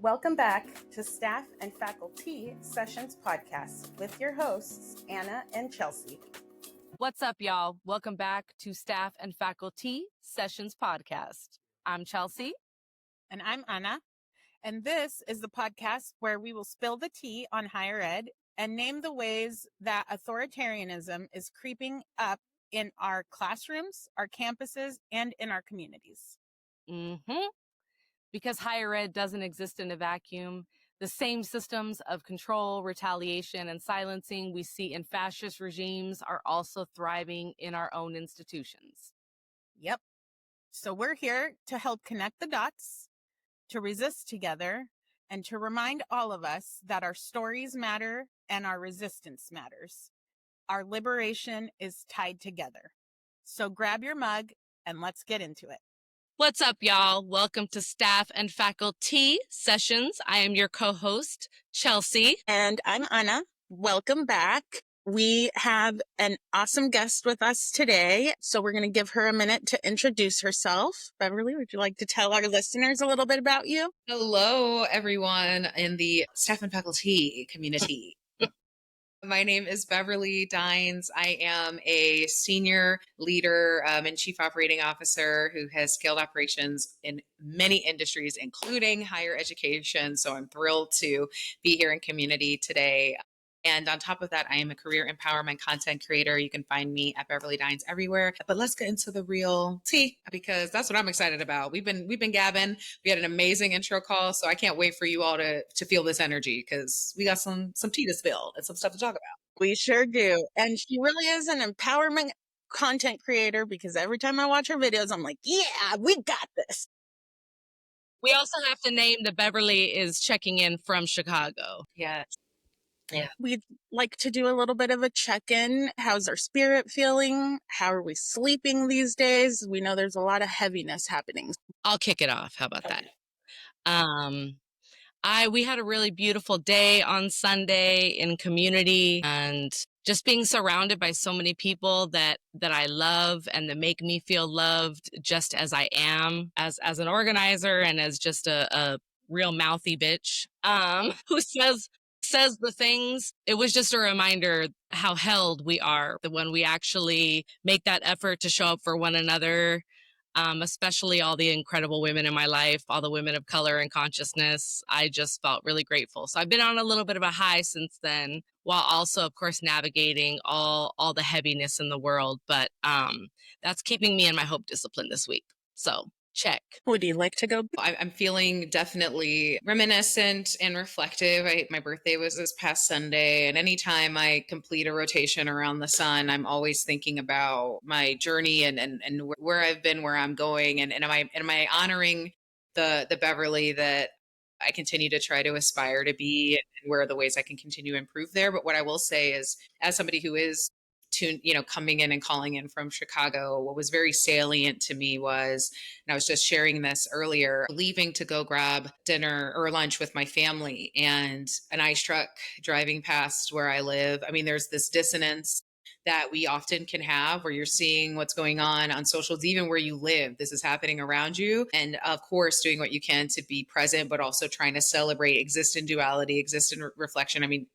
Welcome back to Staff and Faculty Sessions Podcast with your hosts, Anna and Chelsea. What's up, y'all? Welcome back to Staff and Faculty Sessions Podcast. I'm Chelsea. And I'm Anna. And this is the podcast where we will spill the tea on higher ed and name the ways that authoritarianism is creeping up in our classrooms, our campuses, and in our communities. Because higher ed doesn't exist in a vacuum, the same systems of control, retaliation, and silencing we see in fascist regimes are also thriving in our own institutions. Yep. So we're here to help connect the dots, to resist together, and to remind all of us that our stories matter and our resistance matters. Our liberation is tied together. So grab your mug and let's get into it. What's up, y'all? Welcome to Staff and Faculty Sessions. I am your co-host, Chelsea. And I'm Anna. Welcome back. We have an awesome guest with us today, so we're going to give her a minute to introduce herself. Beverly, would you like to tell our listeners a little bit about you? Hello, everyone in the staff and faculty community. My name is Beverly Dines. I am a senior leader and chief operating officer who has scaled operations in many industries, including higher education. So I'm thrilled to be here in community today. And on top of that, I am a career empowerment content creator. You can find me at Beverly Dines everywhere. But let's get into the real tea, because that's what I'm excited about. We've been gabbing. We had an amazing intro call, so I can't wait for you all to feel this energy, because we got some tea to spill and some stuff to talk about. We sure do. And she really is an empowerment content creator, because every time I watch her videos, I'm like, yeah, we got this. We also have to name that Beverly is checking in from Chicago. Yes. Yeah. We'd like to do a little bit of a check-in. How's our spirit feeling? How are we sleeping these days? We know there's a lot of heaviness happening. I'll kick it off. How about that? We had a really beautiful day on Sunday in community, and just being surrounded by so many people that I love and that make me feel loved just as I am, as an organizer and as just a real mouthy bitch who says the things. It was just a reminder how held we are when we actually make that effort to show up for one another, especially all the incredible women in my life, all the women of color and consciousness. I just felt really grateful. So I've been on a little bit of a high since then, while also, of course, navigating all the heaviness in the world. But that's keeping me in my hope discipline this week. So check. Would you like to go? I'm feeling definitely reminiscent and reflective. My birthday was this past Sunday, and anytime I complete a rotation around the sun, I'm always thinking about my journey and where I've been, where I'm going, and am I honoring the Beverly that I continue to try to aspire to be, and where are the ways I can continue to improve there. But what I will say is, as somebody who is coming in and calling in from Chicago, what was very salient to me was, and I was just sharing this earlier, leaving to go grab dinner or lunch with my family, and an ice truck driving past where I live. I mean, there's this dissonance that we often can have, where you're seeing what's going on socials, even where you live. This is happening around you. And of course, doing what you can to be present, but also trying to celebrate, exist in duality, exist in reflection. I mean,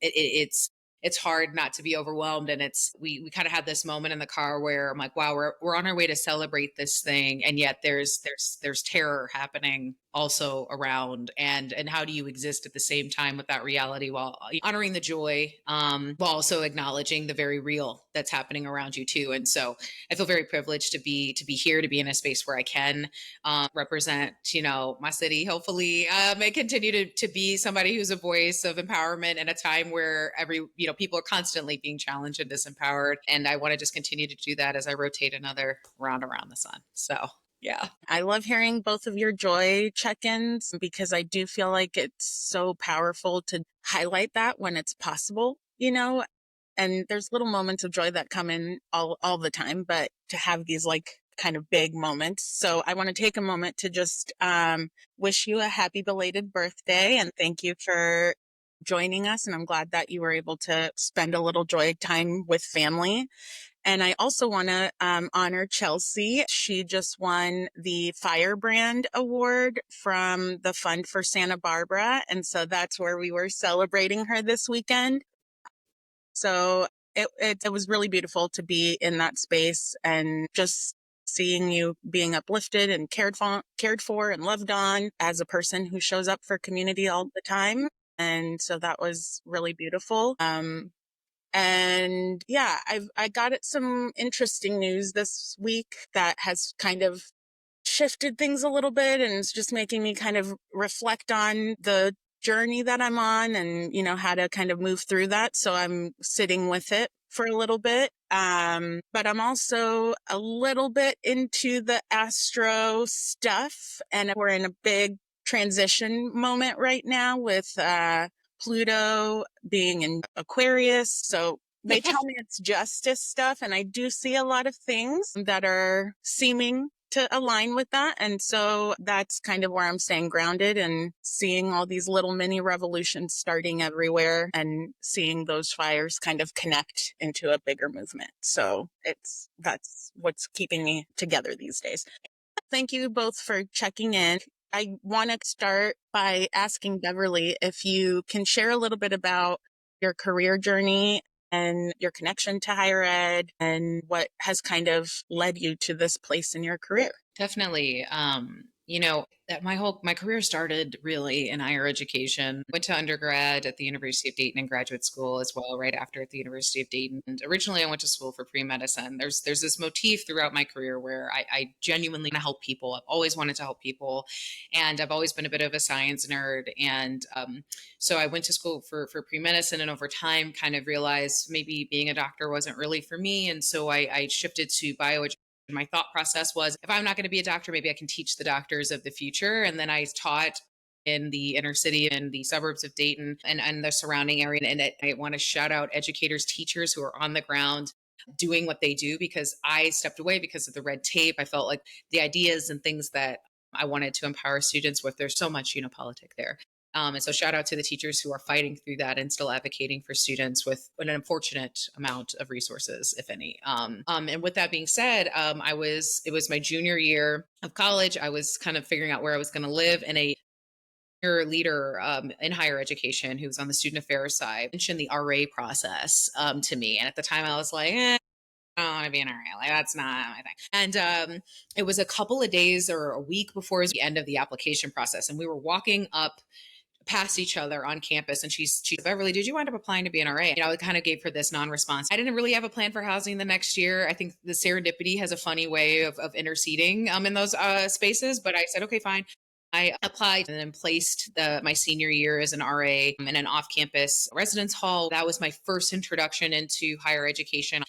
it's hard not to be overwhelmed. And we kind of had this moment in the car where I'm like, wow, we're on our way to celebrate this thing. And yet there's terror happening also around. And how do you exist at the same time with that reality, while honoring the joy, while also acknowledging the very real that's happening around you too. And so I feel very privileged to be here, to be in a space where I can represent, my city. Hopefully I continue to be somebody who's a voice of empowerment in a time where people are constantly being challenged and disempowered. And I want to just continue to do that as I rotate another round around the sun. So yeah. I love hearing both of your joy check-ins, because I do feel like it's so powerful to highlight that when it's possible, and there's little moments of joy that come in all the time, but to have these kind of big moments. So I want to take a moment to just wish you a happy belated birthday, and thank you for joining us. And I'm glad that you were able to spend a little joy time with family. And I also want to honor Chelsea. She just won the Firebrand Award from the Fund for Santa Barbara. And so that's where we were celebrating her this weekend. So it was really beautiful to be in that space and just seeing you being uplifted and cared for and loved on as a person who shows up for community all the time. And so that was really beautiful. And yeah, I got some interesting news this week that has kind of shifted things a little bit, and it's just making me kind of reflect on the journey that I'm on and, how to kind of move through that. So I'm sitting with it for a little bit. But I'm also a little bit into the astro stuff, and we're in a big transition moment right now with, Pluto being in Aquarius. So they tell me it's justice stuff, and I do see a lot of things that are seeming to align with that. And so that's kind of where I'm staying grounded and seeing all these little mini revolutions starting everywhere and seeing those fires kind of connect into a bigger movement. So that's what's keeping me together these days. Thank you both for checking in. I want to start by asking Beverly if you can share a little bit about your career journey and your connection to higher ed and what has kind of led you to this place in your career. Definitely. That my career started really in higher education. Went to undergrad at the University of Dayton and graduate school as well, right after at the University of Dayton. And originally I went to school for pre-medicine. There's this motif throughout my career where I genuinely want to help people. I've always wanted to help people. And I've always been a bit of a science nerd. And so I went to school for pre-medicine, and over time kind of realized maybe being a doctor wasn't really for me. And so I shifted to bioeducation. My thought process was, if I'm not going to be a doctor, maybe I can teach the doctors of the future. And then I taught in the inner city and the suburbs of Dayton and the surrounding area. And I want to shout out educators, teachers who are on the ground doing what they do, because I stepped away because of the red tape. I felt like the ideas and things that I wanted to empower students with, there's so much, politic there. And so shout out to the teachers who are fighting through that and still advocating for students with an unfortunate amount of resources, if any. And with that being said, it was my junior year of college. I was kind of figuring out where I was going to live, and a leader in higher education who was on the student affairs side mentioned the RA process to me. And at the time I was like, I don't want to be an RA. Like, that's not my thing. And it was a couple of days or a week before the end of the application process. And we were walking up past each other on campus, and she said, Beverly, did you wind up applying to be an RA? I kind of gave her this non-response. I didn't really have a plan for housing the next year. I think the serendipity has a funny way of interceding in those spaces, but I said, okay, fine. I applied and then placed my senior year as an RA in an off-campus residence hall. That was my first introduction into higher education.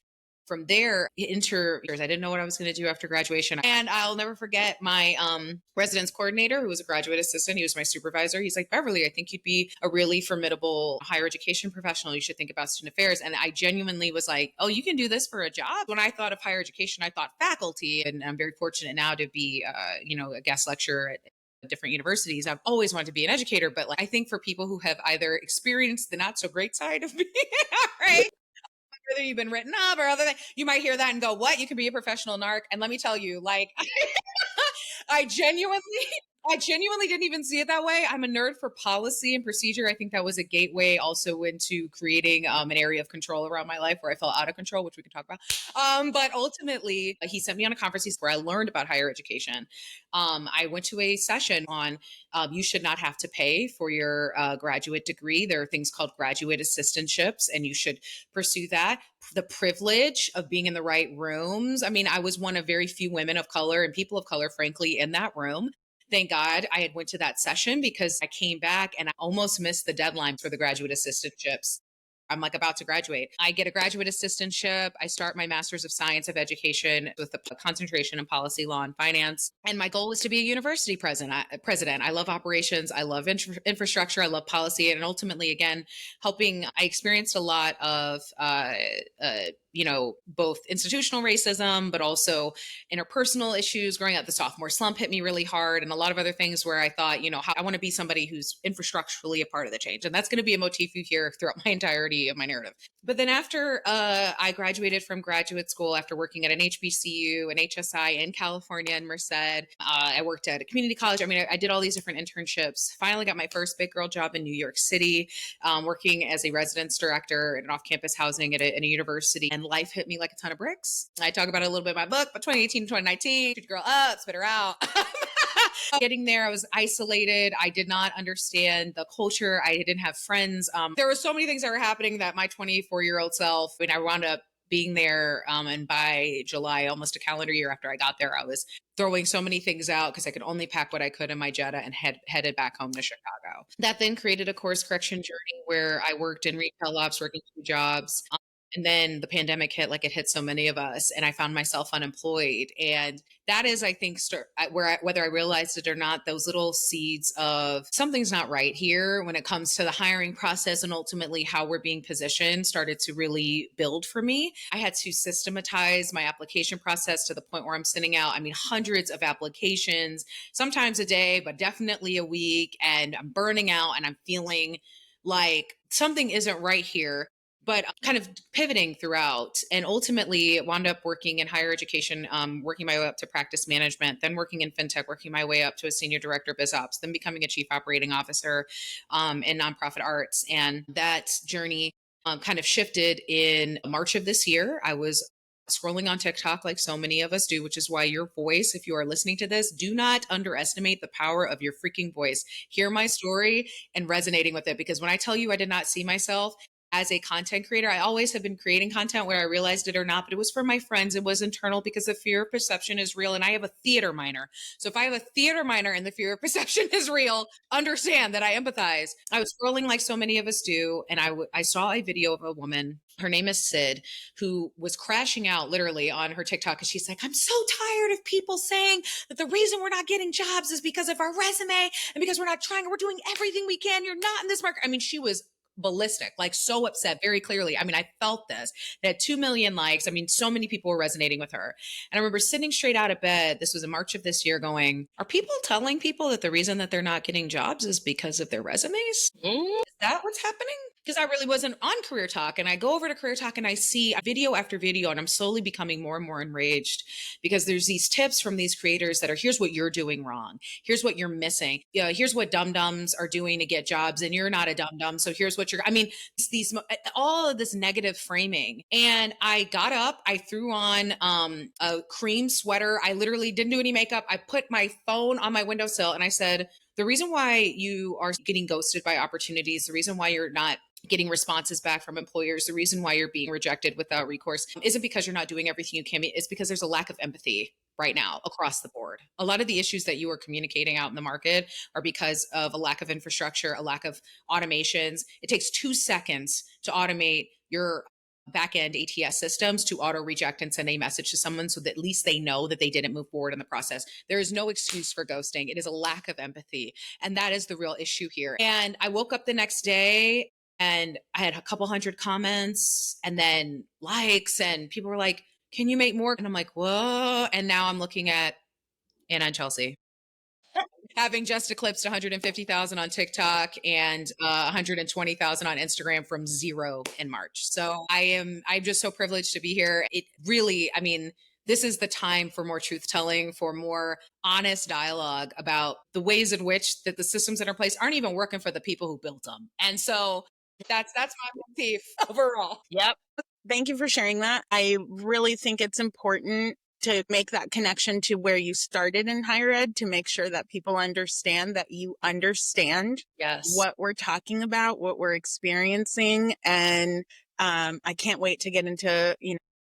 From there, I didn't know what I was going to do after graduation. And I'll never forget my residence coordinator, who was a graduate assistant. He was my supervisor. He's like, Beverly, I think you'd be a really formidable higher education professional. You should think about student affairs. And I genuinely was like, oh, you can do this for a job? When I thought of higher education, I thought faculty. And I'm very fortunate now to be, a guest lecturer at different universities. I've always wanted to be an educator, but I think for people who have either experienced the not so great side of being right, whether you've been written up or other than, you might hear that and go, what? You can be a professional narc. And let me tell you, I genuinely didn't even see it that way. I'm a nerd for policy and procedure. I think that was a gateway also into creating an area of control around my life where I felt out of control, which we can talk about. But ultimately, he sent me on a conference where I learned about higher education. I went to a session on you should not have to pay for your graduate degree. There are things called graduate assistantships, and you should pursue that. The privilege of being in the right rooms. I mean, I was one of very few women of color and people of color, frankly, in that room. Thank God I had went to that session, because I came back and I almost missed the deadline for the graduate assistantships. I'm about to graduate. I get a graduate assistantship. I start my master's of science of education with a concentration in policy, law, and finance. And my goal was to be a university president. I love operations. I love infrastructure. I love policy. And ultimately, again, I experienced a lot of, both institutional racism, but also interpersonal issues. Growing up, the sophomore slump hit me really hard, and a lot of other things where I thought, I want to be somebody who's infrastructurally a part of the change. And that's going to be a motif you hear throughout my entirety of my narrative. But then after I graduated from graduate school, after working at an HBCU, an HSI in California in Merced, I worked at a community college. I mean, I did all these different internships. Finally got my first big girl job in New York City, working as a residence director in off-campus housing at a university. And life hit me like a ton of bricks. I talk about it a little bit in my book, but 2018 to 2019, shoot your girl up, spit her out. Getting there, I was isolated. I did not understand the culture. I didn't have friends. There were so many things that were happening that my 24-year-old self, I wound up being there. And by July, almost a calendar year after I got there, I was throwing so many things out because I could only pack what I could in my Jetta and headed back home to Chicago. That then created a course correction journey where I worked in retail ops, working 2 jobs. And then the pandemic hit like it hit so many of us, and I found myself unemployed. And that is, I think, whether I realized it or not, those little seeds of something's not right here when it comes to the hiring process and ultimately how we're being positioned started to really build for me. I had to systematize my application process to the point where I'm sending out, hundreds of applications, sometimes a day, but definitely a week. And I'm burning out and I'm feeling like something isn't right here, but kind of pivoting throughout, and ultimately wound up working in higher education, working my way up to practice management, then working in fintech, working my way up to a senior director of biz ops, then becoming a chief operating officer in nonprofit arts. And that journey kind of shifted in March of this year. I was scrolling on TikTok like so many of us do, which is why your voice, if you are listening to this, do not underestimate the power of your freaking voice. Hear my story and resonating with it, because when I tell you I did not see myself as a content creator, I always have been creating content whether I realized it or not, but it was for my friends. It was internal because the fear of perception is real. And I have a theater minor. So if I have a theater minor and the fear of perception is real, understand that I empathize. I was scrolling like so many of us do. And I saw a video of a woman. Her name is Sid, who was crashing out literally on her TikTok. And she's like, I'm so tired of people saying that the reason we're not getting jobs is because of our resume and because we're not trying. We're doing everything we can. You're not in this market. She was ballistic, like so upset very clearly. I felt this. It had 2 million likes. So many people were resonating with her. And I remember sitting straight out of bed. This was in March of this year going, are people telling people that the reason that they're not getting jobs is because of their resumes? Is that what's happening? Because I really wasn't on Career Talk. And I go over to Career Talk and I see video after video, and I'm slowly becoming more and more enraged because there's these tips from these creators that are, here's what you're doing wrong. Here's what you're missing. Here's what dum-dums are doing to get jobs, and you're not a dum-dum. So here's what these all of this negative framing. And I got up, I threw on a cream sweater. I literally didn't do any makeup. I put my phone on my windowsill and I said, the reason why you are getting ghosted by opportunities, the reason why you're not getting responses back from employers, the reason why you're being rejected without recourse isn't because you're not doing everything you can. It's because there's a lack of empathy right now across the board. A lot of the issues that you are communicating out in the market are because of a lack of infrastructure, a lack of automations. It takes 2 seconds to automate your back-end ATS systems to auto reject and send a message to someone so that at least they know that they didn't move forward in the process. There is no excuse for ghosting. It is a lack of empathy. And that is the real issue here. And I woke up the next day and I had a couple hundred comments and then likes, and people were like, can you make more? And I'm like, whoa. And now I'm looking at Anna and Chelsea having just eclipsed 150,000 on TikTok and 120,000 on Instagram from 0 in March. So I'm just so privileged to be here. It really, this is the time for more truth telling, for more honest dialogue about the ways in which that the systems that are in place aren't even working for the people who built them. And so that's my motif overall. Yep. Thank you for sharing that. I really think it's important to make that connection to where you started in higher ed, to make sure that people understand that you understand what we're talking about, what we're experiencing. And I can't wait to get into,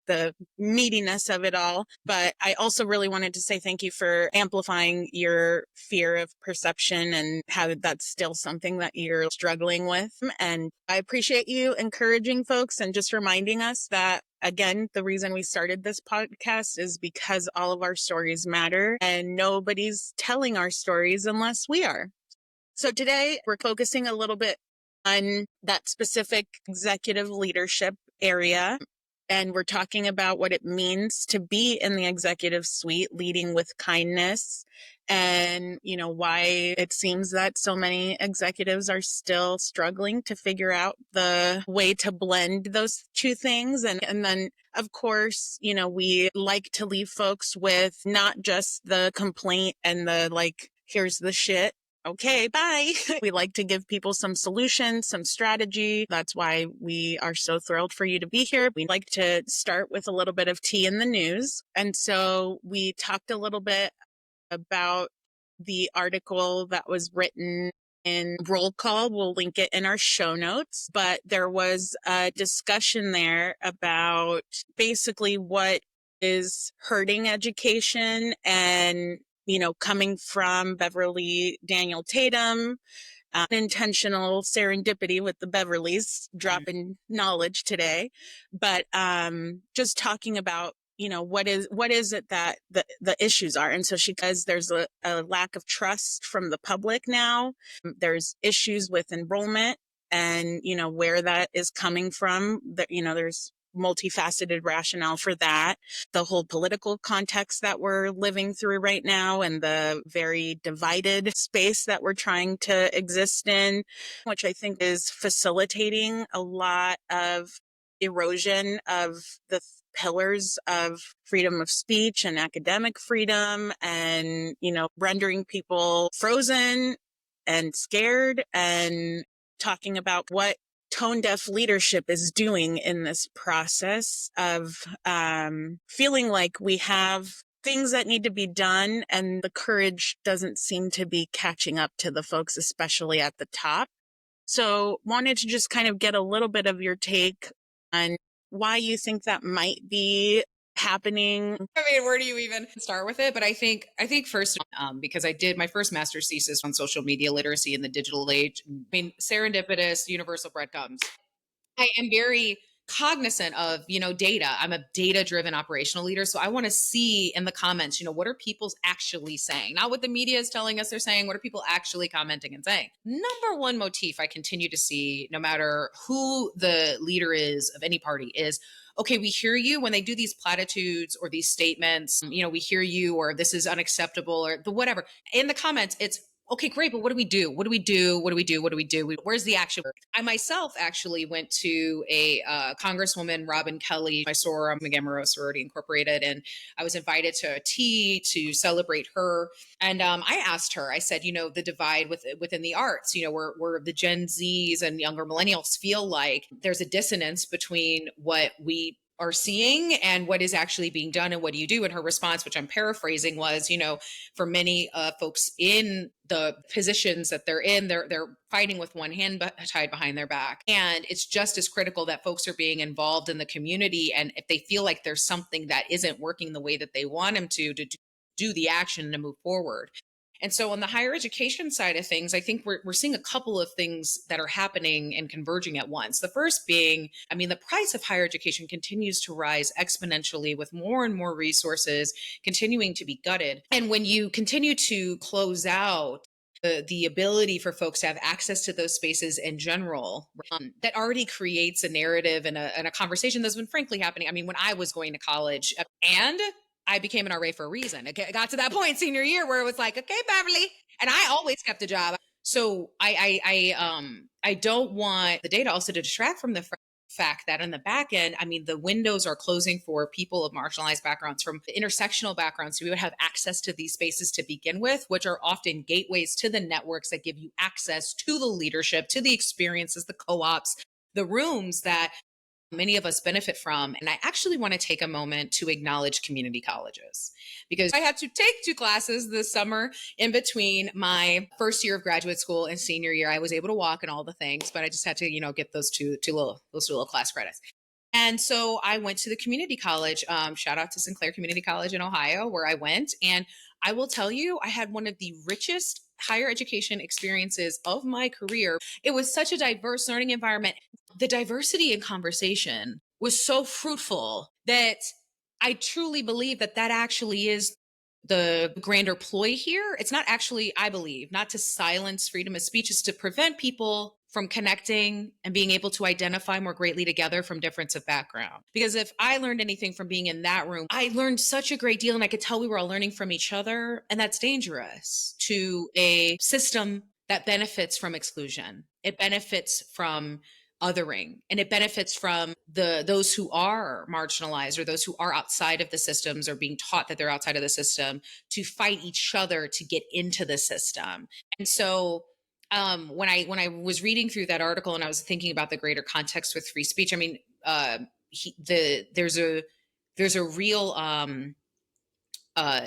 the meatiness of it all. But I also really wanted to say thank you for amplifying your fear of perception and how that's still something that you're struggling with. And I appreciate you encouraging folks and just reminding us that, again, the reason we started this podcast is because all of our stories matter and nobody's telling our stories unless we are. So today we're focusing a little bit on that specific executive leadership area. And we're talking about what it means to be in the executive suite, leading with kindness, and, why it seems that so many executives are still struggling to figure out the way to blend those two things. And then, of course, we like to leave folks with not just the complaint and the here's the shit. Okay, bye. We like to give people some solutions, some strategy. That's why we are so thrilled for you to be here. We like to start with a little bit of tea in the news. And so we talked a little bit about the article that was written in Roll Call. We'll link it in our show notes. But there was a discussion there about basically what is hurting education and coming from Beverly Daniel Tatum, unintentional serendipity with the Beverlys dropping knowledge today, but just talking about what is it that the issues are. And so she says there's a lack of trust from the public now. There's issues with enrollment and where that is coming from. That there's multifaceted rationale for that. The whole political context that we're living through right now and the very divided space that we're trying to exist in, which I think is facilitating a lot of erosion of the pillars of freedom of speech and academic freedom and, rendering people frozen and scared and talking about what tone deaf leadership is doing in this process of feeling like we have things that need to be done and the courage doesn't seem to be catching up to the folks, especially at the top. So wanted to just kind of get a little bit of your take on why you think that might be happening. I mean, where do you even start with it? But I think first, because I did my first master's thesis on social media literacy in the digital age. I mean, serendipitous, universal breadcrumbs. I am very cognizant of, data. I'm a data-driven operational leader. So I want to see in the comments, what are people actually saying? Not what the media is telling us they're saying. What are people actually commenting and saying? Number one motif I continue to see, no matter who the leader is of any party, is, okay, we hear you when they do these platitudes or these statements, we hear you, or this is unacceptable, or the whatever. In the comments, it's, okay, great, but what do we do? What do we do? What do we do? What do we do? Where's the action? I myself actually went to a Congresswoman, Robin Kelly, my soror, I'm a Gamma Rho Sorority Incorporated, and I was invited to a tea to celebrate her. And I asked her, I said, the divide within the arts, where the Gen Zs and younger millennials feel like there's a dissonance between what we are seeing and what is actually being done and what do you do? And her response, which I'm paraphrasing, was, for many folks in the positions that they're in, they're fighting with one hand tied behind their back. And it's just as critical that folks are being involved in the community. And if they feel like there's something that isn't working the way that they want them to do the action to move forward. And so on the higher education side of things, I think we're seeing a couple of things that are happening and converging at once. The first being, the price of higher education continues to rise exponentially with more and more resources continuing to be gutted. And when you continue to close out the ability for folks to have access to those spaces in general, that already creates a narrative and a conversation that's been frankly happening. When I was going to college, and I became an RA for a reason. It got to that point senior year where it was like, okay, Beverly, and I always kept a job. So I don't want the data also to distract from the fact that on the back end, the windows are closing for people of marginalized backgrounds, from intersectional backgrounds. So we would have access to these spaces to begin with, which are often gateways to the networks that give you access to the leadership, to the experiences, the co-ops, the rooms that many of us benefit from. And I actually want to take a moment to acknowledge community colleges, because I had to take 2 classes this summer in between my first year of graduate school and senior year. I was able to walk and all the things, but I just had to, get those two little class credits. And so I went to the community college. Shout out to Sinclair Community College in Ohio, where I went. And I will tell you, I had one of the richest higher education experiences of my career. It was such a diverse learning environment. The diversity in conversation was so fruitful that I truly believe that actually is the grander ploy here. It's not actually, I believe, not to silence freedom of speech, it's to prevent people from connecting and being able to identify more greatly together from difference of background. Because if I learned anything from being in that room, I learned such a great deal, and I could tell we were all learning from each other. And that's dangerous to a system that benefits from exclusion. It benefits from othering, and it benefits from those who are marginalized or those who are outside of the systems or being taught that they're outside of the system to fight each other to get into the system. And so when I was reading through that article and I was thinking about the greater context with free speech, I mean, there's a real uh,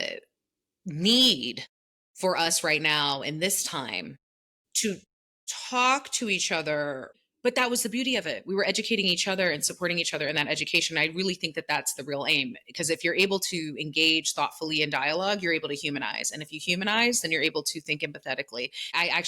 need for us right now in this time to talk to each other. But that was the beauty of it. We were educating each other and supporting each other in that education. I really think that that's the real aim, because if you're able to engage thoughtfully in dialogue, you're able to humanize. And if you humanize, then you're able to think empathetically. I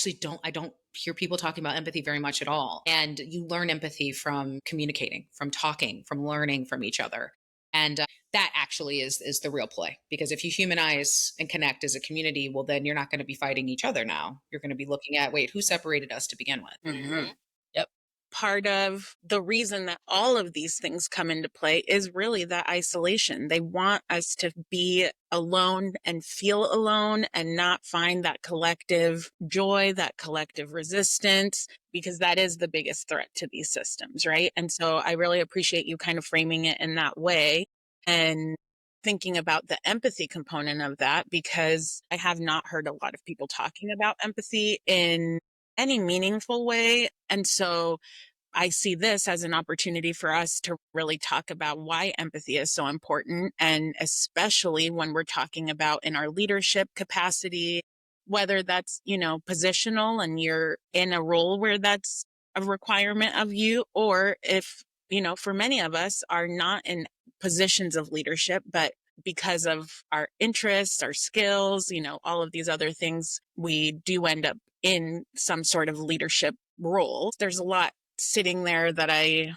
don't hear people talking about empathy very much at all. And you learn empathy from communicating, from talking, from learning from each other. And that actually is the real play, because if you humanize and connect as a community, well, then you're not going to be fighting each other now. You're going to be looking at, wait, who separated us to begin with? Mm-hmm. Yep. Part of the reason that all of these things come into play is really that isolation. They want us to be alone and feel alone and not find that collective joy, that collective resistance, because that is the biggest threat to these systems, right? And so I really appreciate you kind of framing it in that way and thinking about the empathy component of that, because I have not heard a lot of people talking about empathy in any meaningful way. And so I see this as an opportunity for us to really talk about why empathy is so important. And especially when we're talking about in our leadership capacity, whether that's, positional and you're in a role where that's a requirement of you, or if, for many of us are not in positions of leadership, but because of our interests, our skills, all of these other things, we do end up in some sort of leadership role. There's a lot sitting there that I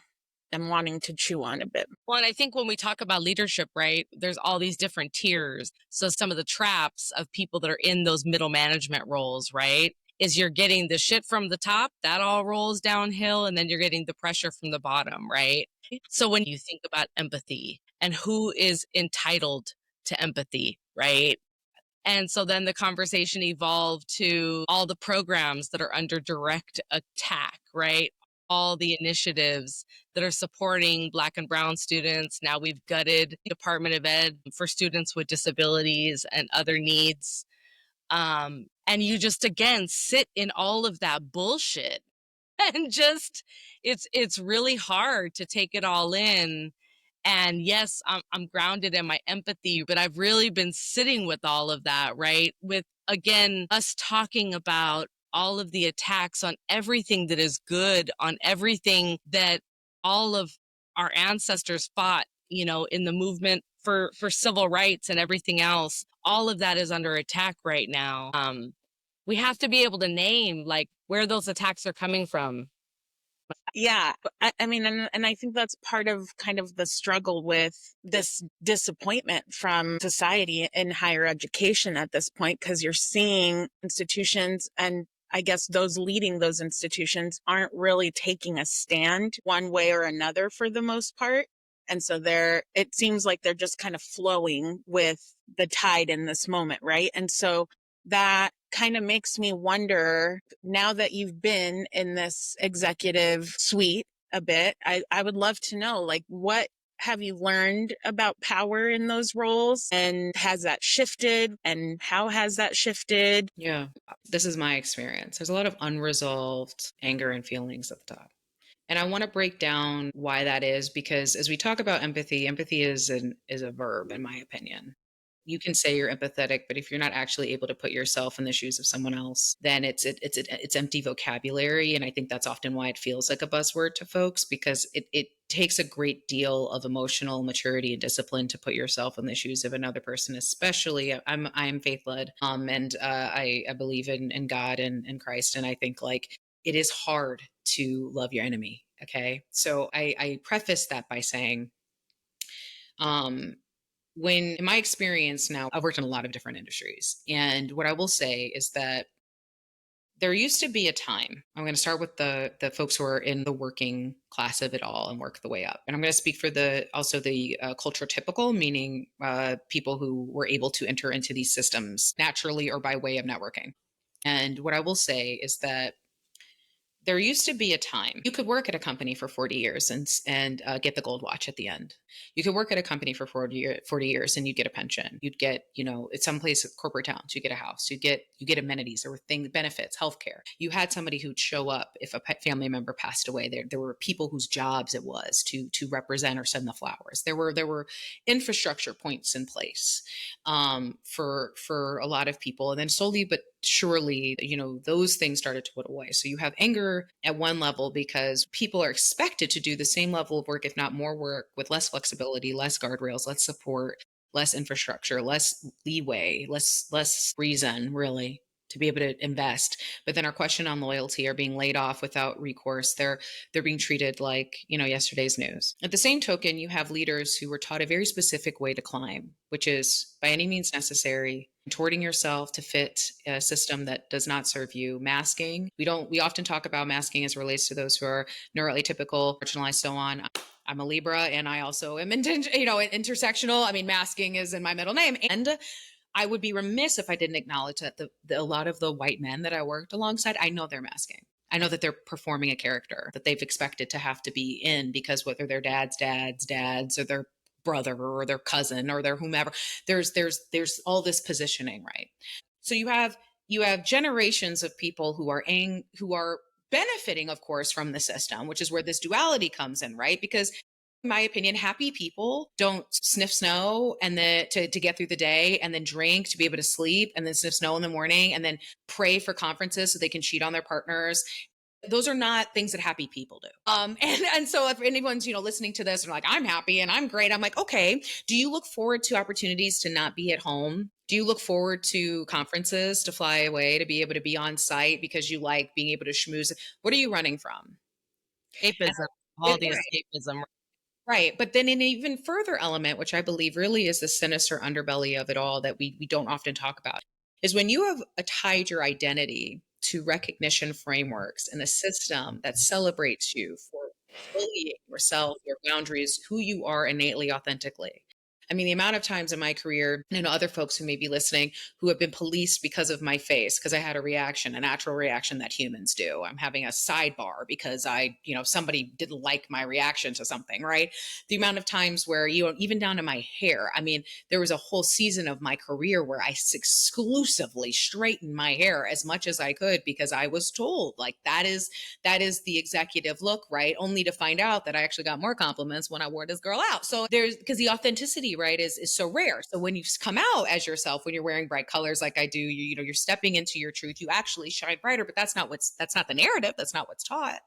am wanting to chew on a bit. Well, and I think when we talk about leadership, right, there's all these different tiers. So some of the traps of people that are in those middle management roles, right, is you're getting the shit from the top, that all rolls downhill, and then you're getting the pressure from the bottom, right? So when you think about empathy and who is entitled to empathy, right? And so then the conversation evolved to all the programs that are under direct attack, right? All the initiatives that are supporting Black and Brown students. Now we've gutted Department of Ed for students with disabilities and other needs. And you just, again, sit in all of that bullshit and just, it's really hard to take it all in. And yes, I'm grounded in my empathy, but I've really been sitting with all of that, right? With, again, us talking about all of the attacks on everything that is good, on everything that all of our ancestors fought, in the movement for civil rights and everything else. All of that is under attack right now. We have to be able to name like where those attacks are coming from. Yeah. I mean, and I think that's part of kind of the struggle with this disappointment from society in higher education at this point, because you're seeing institutions, and I guess those leading those institutions aren't really taking a stand one way or another for the most part. And so it seems like they're just kind of flowing with the tide in this moment, right? And so that kind of makes me wonder, now that you've been in this executive suite a bit, I would love to know, like, what have you learned about power in those roles? And has that shifted? And how has that shifted? Yeah, this is my experience. There's a lot of unresolved anger and feelings at the top. And I want to break down why that is, because as we talk about empathy, empathy is a verb, in my opinion. You can say you're empathetic, but if you're not actually able to put yourself in the shoes of someone else, then it's empty vocabulary. And I think that's often why it feels like a buzzword to folks, because it takes a great deal of emotional maturity and discipline to put yourself in the shoes of another person. Especially, I'm faith led, and I believe in God and Christ, and I think like it is hard to love your enemy. Okay, so I preface that by saying, when in my experience now, I've worked in a lot of different industries. And what I will say is that There used to be a time. I'm going to start with the folks who are in the working class of it all and work the way up. And I'm going to speak for the also the culture typical, meaning people who were able to enter into these systems naturally or by way of networking. And what I will say is that there used to be a time you could work at a company for 40 years and get the gold watch at the end. You could work at a company for 40 years and you'd get a pension. You'd get, at some place, corporate towns, you get a house, you get amenities, there were things, benefits, healthcare. You had somebody who'd show up if a family member passed away. There were people whose jobs it was to represent or send the flowers. There were infrastructure points in place for a lot of people. And then slowly but surely, those things started to put away. So you have anger at one level because people are expected to do the same level of work, if not more work, with less flexibility, less guardrails, less support, less infrastructure, less leeway, less reason really to be able to invest. But then our question on loyalty are being laid off without recourse. They're being treated like, yesterday's news. At the same token, you have leaders who were taught a very specific way to climb, which is by any means necessary, contorting yourself to fit a system that does not serve you. Masking. We often talk about masking as it relates to those who are neuroatypical, marginalized, so on. I'm a Libra and I also am intersectional. I mean, masking is in my middle name. And I would be remiss if I didn't acknowledge that a lot of the white men that I worked alongside, I know they're masking. I know that they're performing a character that they've expected to have to be in because whether their dads or their brother or their cousin or their whomever, there's all this positioning, right? So you have generations of people who are benefiting, of course, from the system, which is where this duality comes in, right? Because in my opinion, happy people don't sniff snow and then to get through the day and then drink to be able to sleep and then sniff snow in the morning and then pray for conferences so they can cheat on their partners. Those are not things that happy people do. And so if anyone's, listening to this and like, I'm happy and I'm great, I'm like, okay, do you look forward to opportunities to not be at home? Do you look forward to conferences to fly away, to be able to be on site because you like being able to schmooze? What are you running from? Escapism, all the escapism. Right. But then an even further element, which I believe really is the sinister underbelly of it all that we don't often talk about, is when you have tied your identity to recognition frameworks in a system that celebrates you for bullying yourself, your boundaries, who you are innately, authentically. I mean, the amount of times in my career, other folks who may be listening who have been policed because of my face, because I had a natural reaction that humans do. I'm having a sidebar because somebody didn't like my reaction to something, right? The amount of times where, even down to my hair, I mean, there was a whole season of my career where I exclusively straightened my hair as much as I could because I was told like that is the executive look, right? Only to find out that I actually got more compliments when I wore this girl out. So because the authenticity, right, is so rare. So when you come out as yourself, when you're wearing bright colors like I do, you're stepping into your truth, you actually shine brighter, but that's not the narrative. That's not what's taught.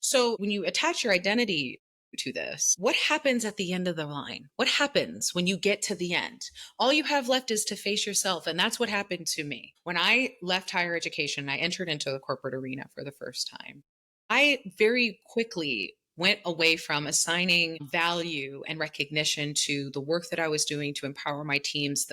So when you attach your identity to this, what happens at the end of the line? What happens when you get to the end? All you have left is to face yourself. And that's what happened to me. When I left higher education, I entered into the corporate arena for the first time. I very quickly went away from assigning value and recognition to the work that I was doing to empower my teams,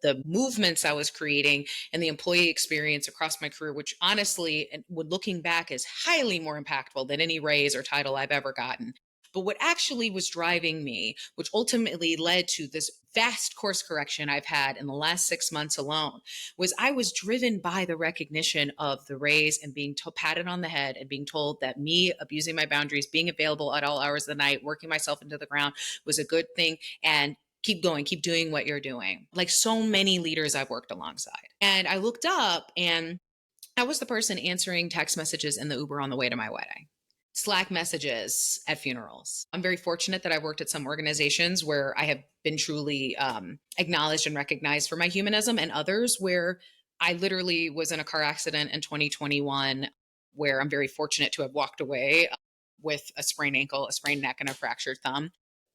the movements I was creating, and the employee experience across my career, which honestly, and when looking back, is highly more impactful than any raise or title I've ever gotten. But what actually was driving me, which ultimately led to this vast course correction I've had in the last 6 months alone, was I was driven by the recognition of the raise and being patted on the head and being told that me abusing my boundaries, being available at all hours of the night, working myself into the ground was a good thing. And keep going, keep doing what you're doing. Like so many leaders I've worked alongside. And I looked up and I was the person answering text messages in the Uber on the way to my wedding. Slack messages at funerals. I'm very fortunate that I've worked at some organizations where I have been truly acknowledged and recognized for my humanism, and others where I literally was in a car accident in 2021 where I'm very fortunate to have walked away with a sprained ankle, a sprained neck, and a fractured thumb.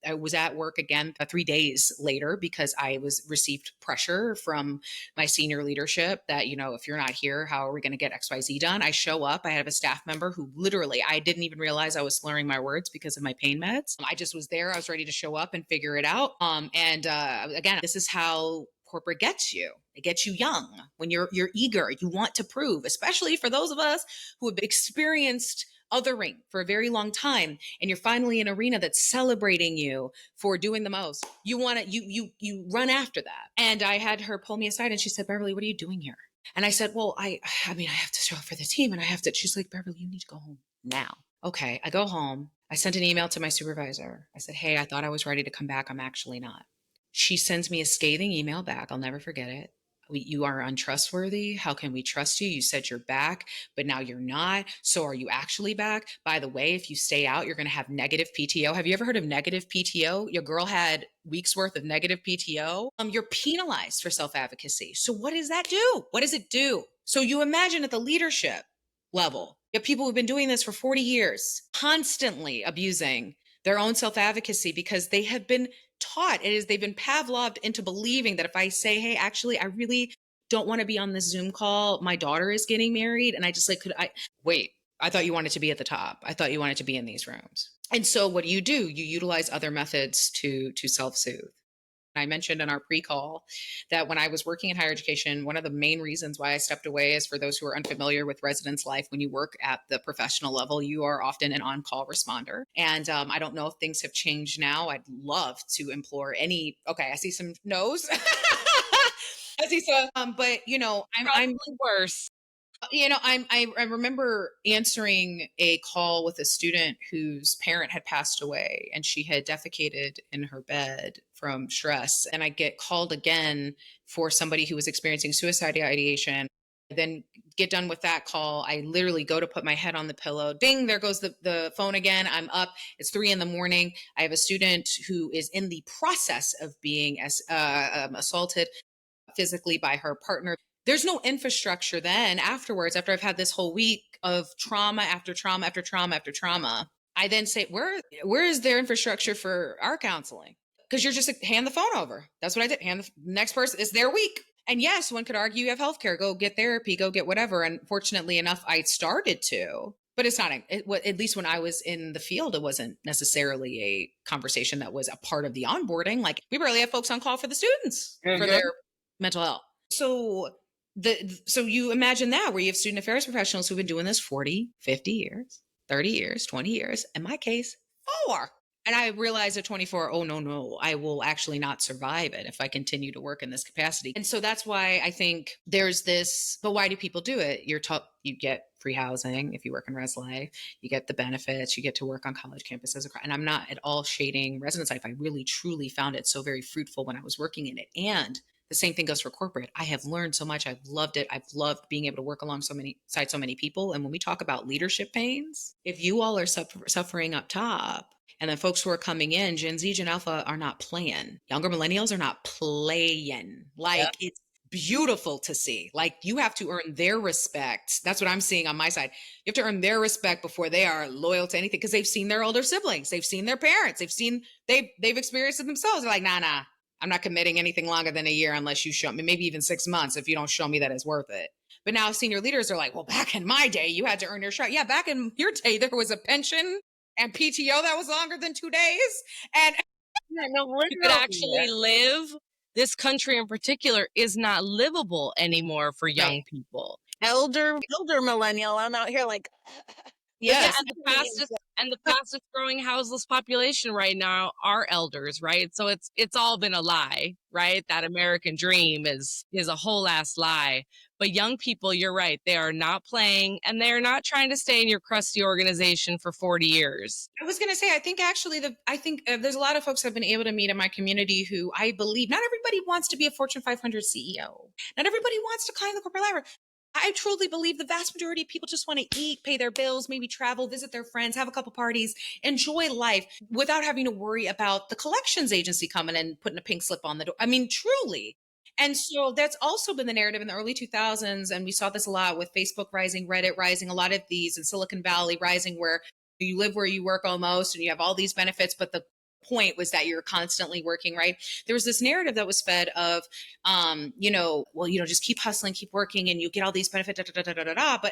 I was at work again 3 days later because I received pressure from my senior leadership that, if you're not here, how are we going to get XYZ done? I show up. I have a staff member who literally, I didn't even realize I was slurring my words because of my pain meds. I just was there. I was ready to show up and figure it out. Again, this is how corporate gets you. It gets you young when you're eager. You want to prove, especially for those of us who have experienced othering for a very long time, and you're finally in an arena that's celebrating you for doing the most. You want to, you run after that. And I had her pull me aside and she said, Beverly, what are you doing here? And I said, well, I mean, I have to show up for the team and I have to, she's like, Beverly, you need to go home now. Okay. I go home. I sent an email to my supervisor. I said, hey, I thought I was ready to come back. I'm actually not. She sends me a scathing email back. I'll never forget it. You are untrustworthy. How can we trust you? You said you're back, but now you're not. So are you actually back? By the way, if you stay out, you're going to have negative PTO. Have you ever heard of negative PTO? Your girl had weeks worth of negative PTO. You're penalized for self-advocacy. So what does that do? What does it do? So you imagine at the leadership level, you have people who've been doing this for 40 years, constantly abusing their own self-advocacy because they have been taught they've been Pavloved into believing that if I say, hey, actually, I really don't want to be on this Zoom call. My daughter is getting married. And I just like, wait, I thought you wanted to be at the top. I thought you wanted to be in these rooms. And so what do? You utilize other methods to self-soothe. I mentioned in our pre-call that when I was working in higher education, one of the main reasons why I stepped away is for those who are unfamiliar with residence life. When you work at the professional level, you are often an on-call responder. And I don't know if things have changed now. I'd love to implore okay, I see some no's. I see some, but I'm worse. I remember answering a call with a student whose parent had passed away and she had defecated in her bed from stress. And I get called again for somebody who was experiencing suicide ideation. I then get done with that call. I literally go to put my head on the pillow. Ding, there goes the phone again. I'm up. It's 3 a.m. I have a student who is in the process of being assaulted physically by her partner. There's no infrastructure then afterwards, after I've had this whole week of trauma after trauma after trauma after trauma. I then say, where is their infrastructure for our counseling? Because you're just like, hand the phone over. That's what I did. Hand the next person. It's their week. And yes, one could argue you have healthcare. Go get therapy. Go get whatever. And fortunately enough, I started to. But it's not, at least when I was in the field, it wasn't necessarily a conversation that was a part of the onboarding. Like we barely have folks on call for the students for their mental health. So you imagine that where you have student affairs professionals who've been doing this 40, 50 years, 30 years, 20 years, in my case, 4. And I realized at 24, oh, no, I will actually not survive it if I continue to work in this capacity. And so that's why I think there's this, but why do people do it? You're taught, you get free housing if you work in res life, you get the benefits, you get to work on college campuses. And I'm not at all shading residence life. I really, truly found it so very fruitful when I was working in it. And the same thing goes for corporate. I have learned so much. I've loved it. I've loved being able to work alongside so many people. And when we talk about leadership pains, if you all are suffering up top, and then folks who are coming in, Gen Z, Gen Alpha are not playing. Younger millennials are not playing. It's beautiful to see. Like you have to earn their respect. That's what I'm seeing on my side. You have to earn their respect before they are loyal to anything because they've seen their older siblings. They've seen their parents. They've experienced it themselves. They're like, nah. I'm not committing anything longer than a year unless you show me, maybe even 6 months if you don't show me that it's worth it. But now senior leaders are like, well, back in my day, you had to earn your shot. Yeah, back in your day, there was a pension and PTO that was longer than 2 days. And you could actually live. This country in particular is not livable anymore for young people. Elder millennial, I'm out here like... Yes, and the fastest growing houseless population right now are elders, right? So it's all been a lie, right? That American dream is a whole ass lie. But young people, you're right, they are not playing and they're not trying to stay in your crusty organization for 40 years. I was going to say, I think actually there's a lot of folks I've been able to meet in my community who I believe not everybody wants to be a Fortune 500 CEO. Not everybody wants to climb the corporate ladder. I truly believe the vast majority of people just want to eat, pay their bills, maybe travel, visit their friends, have a couple parties, enjoy life without having to worry about the collections agency coming and putting a pink slip on the door. I mean, truly. And so that's also been the narrative in the early 2000s. And we saw this a lot with Facebook rising, Reddit rising, a lot of these in Silicon Valley rising, where you live where you work almost and you have all these benefits, but the point was that you're constantly working, right? There was this narrative that was fed of, well, just keep hustling, keep working, and you get all these benefits, but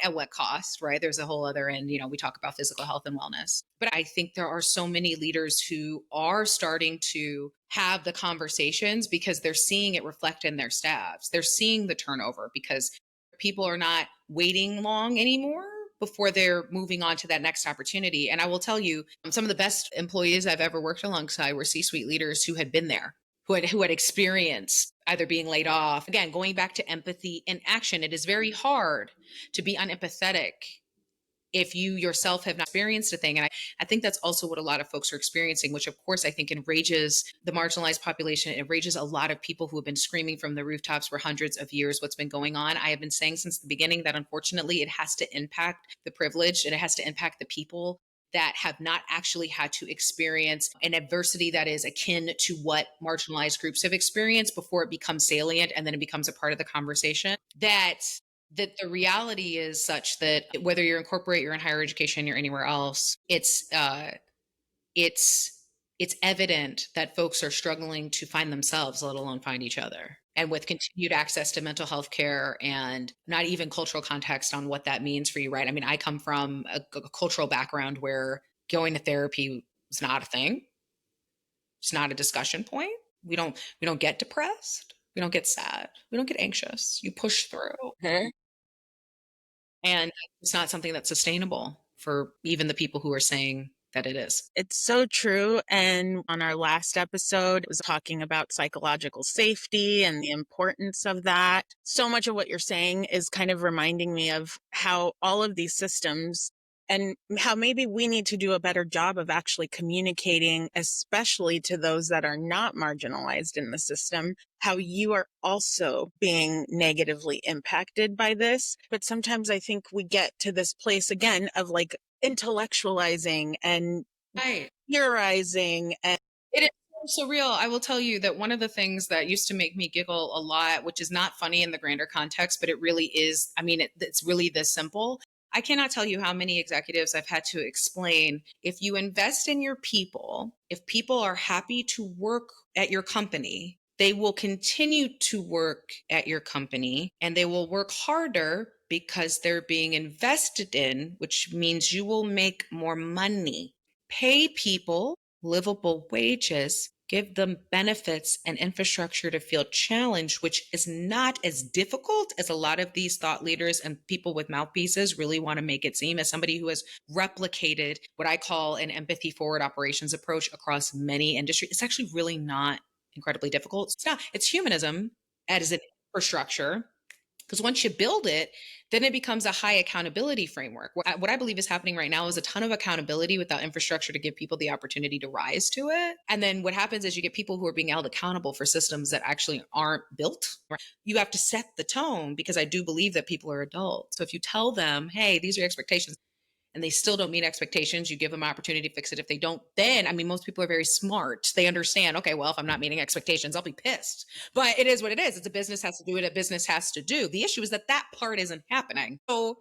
at what cost, right? There's a whole other end, we talk about physical health and wellness. But I think there are so many leaders who are starting to have the conversations because they're seeing it reflect in their staffs. They're seeing the turnover because people are not waiting long anymore before they're moving on to that next opportunity. And I will tell you, some of the best employees I've ever worked alongside were C-suite leaders who had been there, who had experienced either being laid off. Again, going back to empathy in action, it is very hard to be unempathetic if you yourself have not experienced a thing. And I think that's also what a lot of folks are experiencing, which of course I think enrages the marginalized population. It enrages a lot of people who have been screaming from the rooftops for hundreds of years what's been going on. I have been saying since the beginning that unfortunately it has to impact the privileged and it has to impact the people that have not actually had to experience an adversity that is akin to what marginalized groups have experienced before it becomes salient and then it becomes a part of the conversation. That the reality is such that whether you're in corporate, you're in higher education, you're anywhere else, it's evident that folks are struggling to find themselves, let alone find each other. And with continued access to mental health care and not even cultural context on what that means for you, right? I mean, I come from a cultural background where going to therapy is not a thing. It's not a discussion point. We don't get depressed. We don't get sad. We don't get anxious. You push through. Okay. And it's not something that's sustainable for even the people who are saying that it is. It's so true. And on our last episode, it was talking about psychological safety and the importance of that. So much of what you're saying is kind of reminding me of how all of these systems and how maybe we need to do a better job of actually communicating, especially to those that are not marginalized in the system, how you are also being negatively impacted by this. But sometimes I think we get to this place again of like intellectualizing and Right. theorizing and It is so surreal. I will tell you that one of the things that used to make me giggle a lot, which is not funny in the grander context, but it really is. I mean, it's really this simple. I cannot tell you how many executives I've had to explain if you invest in your people, if people are happy to work at your company, they will continue to work at your company and they will work harder because they're being invested in, which means you will make more money. Pay people livable wages, give them benefits and infrastructure to feel challenged, which is not as difficult as a lot of these thought leaders and people with mouthpieces really want to make it seem. As somebody who has replicated what I call an empathy forward operations approach across many industries, it's actually really not incredibly difficult. It's not, it's humanism as an infrastructure. Because once you build it, then it becomes a high accountability framework. What I believe is happening right now is a ton of accountability without infrastructure to give people the opportunity to rise to it. And then what happens is you get people who are being held accountable for systems that actually aren't built. You have to set the tone because I do believe that people are adults. So if you tell them, hey, these are your expectations, and they still don't meet expectations, you give them an opportunity to fix it. If they don't, then, I mean, most people are very smart. They understand, okay, well, if I'm not meeting expectations, I'll be pissed. But it is what it is. It's a business has to do what a business has to do. The issue is that that part isn't happening. So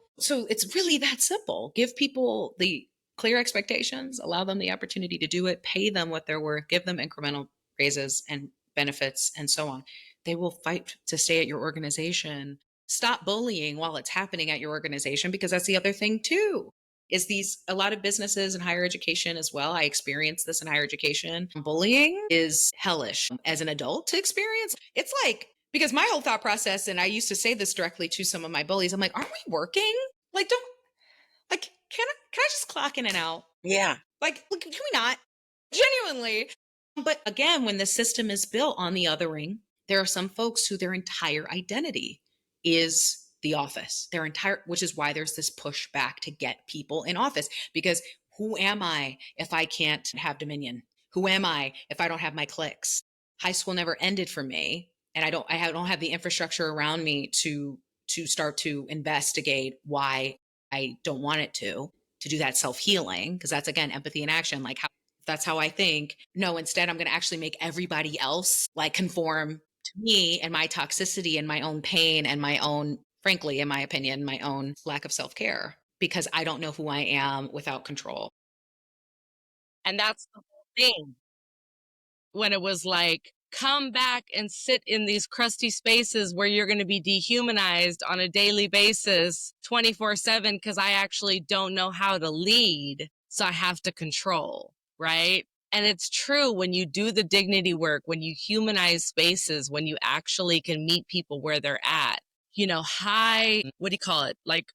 it's really that simple. Give people the clear expectations, allow them the opportunity to do it, pay them what they're worth, give them incremental raises and benefits and so on. They will fight to stay at your organization. Stop bullying while it's happening at your organization, because that's the other thing too is these a lot of businesses in higher education as well. I experienced this in higher education. Bullying is hellish as an adult to experience. It's like, because my whole thought process, and I used to say this directly to some of my bullies, I'm like, aren't we working? Like, don't, like, can I just clock in and out? yeah. Like, can we not? Genuinely. But again, when the system is built on the othering, there are some folks who their entire identity is the office, which is why there's this pushback to get people in office. Because who am I if I can't have dominion? Who am I if I don't have my clicks? High school never ended for me, and I don't have the infrastructure around me to start to investigate why I don't want it to do that self-healing, because that's again empathy in action. Like, how that's how I think. No, instead I'm going to actually make everybody else like conform to me and my toxicity and my own pain and my own, frankly, in my opinion, my own lack of self-care, because I don't know who I am without control. And that's the whole thing. when it was like, come back and sit in these crusty spaces where you're going to be dehumanized on a daily basis 24/7 because I actually don't know how to lead. So I have to control, right? And it's true when you do the dignity work, when you humanize spaces, when you actually can meet people where they're at, what do you call it? Like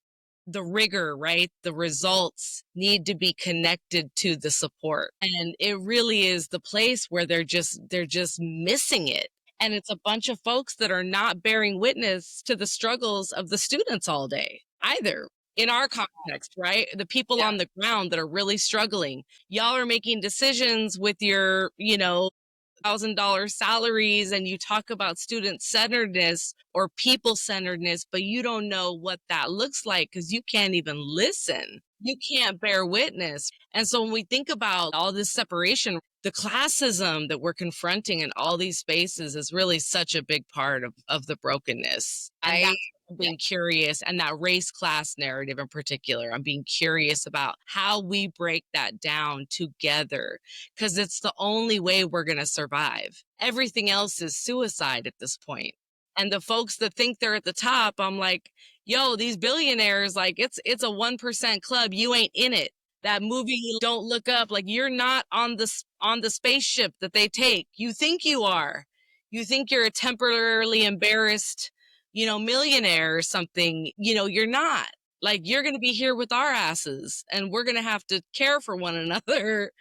the rigor, right? The results need to be connected to the support. And it really is the place where they're just missing it. And it's a bunch of folks that are not bearing witness to the struggles of the students all day either. In our context, right? The people Yeah. on the ground that are really struggling. Y'all are making decisions with your, $1,000 salaries, and you talk about student centeredness or people centeredness, but you don't know what that looks like because you can't even listen. You can't bear witness. And so when we think about all this separation, the classism that we're confronting in all these spaces is really such a big part of the brokenness. And that's being curious, and that race class narrative in particular. I'm being curious about how we break that down together, because it's the only way we're going to survive. Everything else is suicide at this point. And the folks that think they're at the top, I'm like, yo, these billionaires, like it's a 1% club. You ain't in it. That movie, Don't Look Up, like you're not on the spaceship that they take. You think you are. You think you're a temporarily embarrassed, millionaire or something. You're not. Like, you're going to be here with our asses, and we're going to have to care for one another.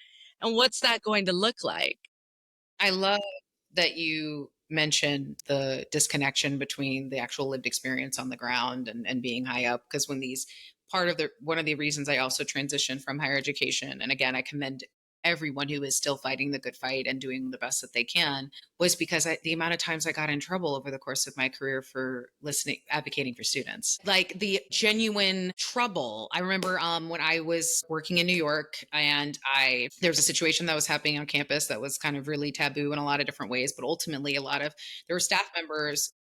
And what's that going to look like? I love that you mentioned the disconnection between the actual lived experience on the ground and being high up. Because one of the reasons I also transitioned from higher education, and again, I commend everyone who is still fighting the good fight and doing the best that they can, was because the amount of times I got in trouble over the course of my career for advocating for students, like the genuine trouble. I remember when I was working in New York, and there was a situation that was happening on campus that was kind of really taboo in a lot of different ways, but ultimately there were staff members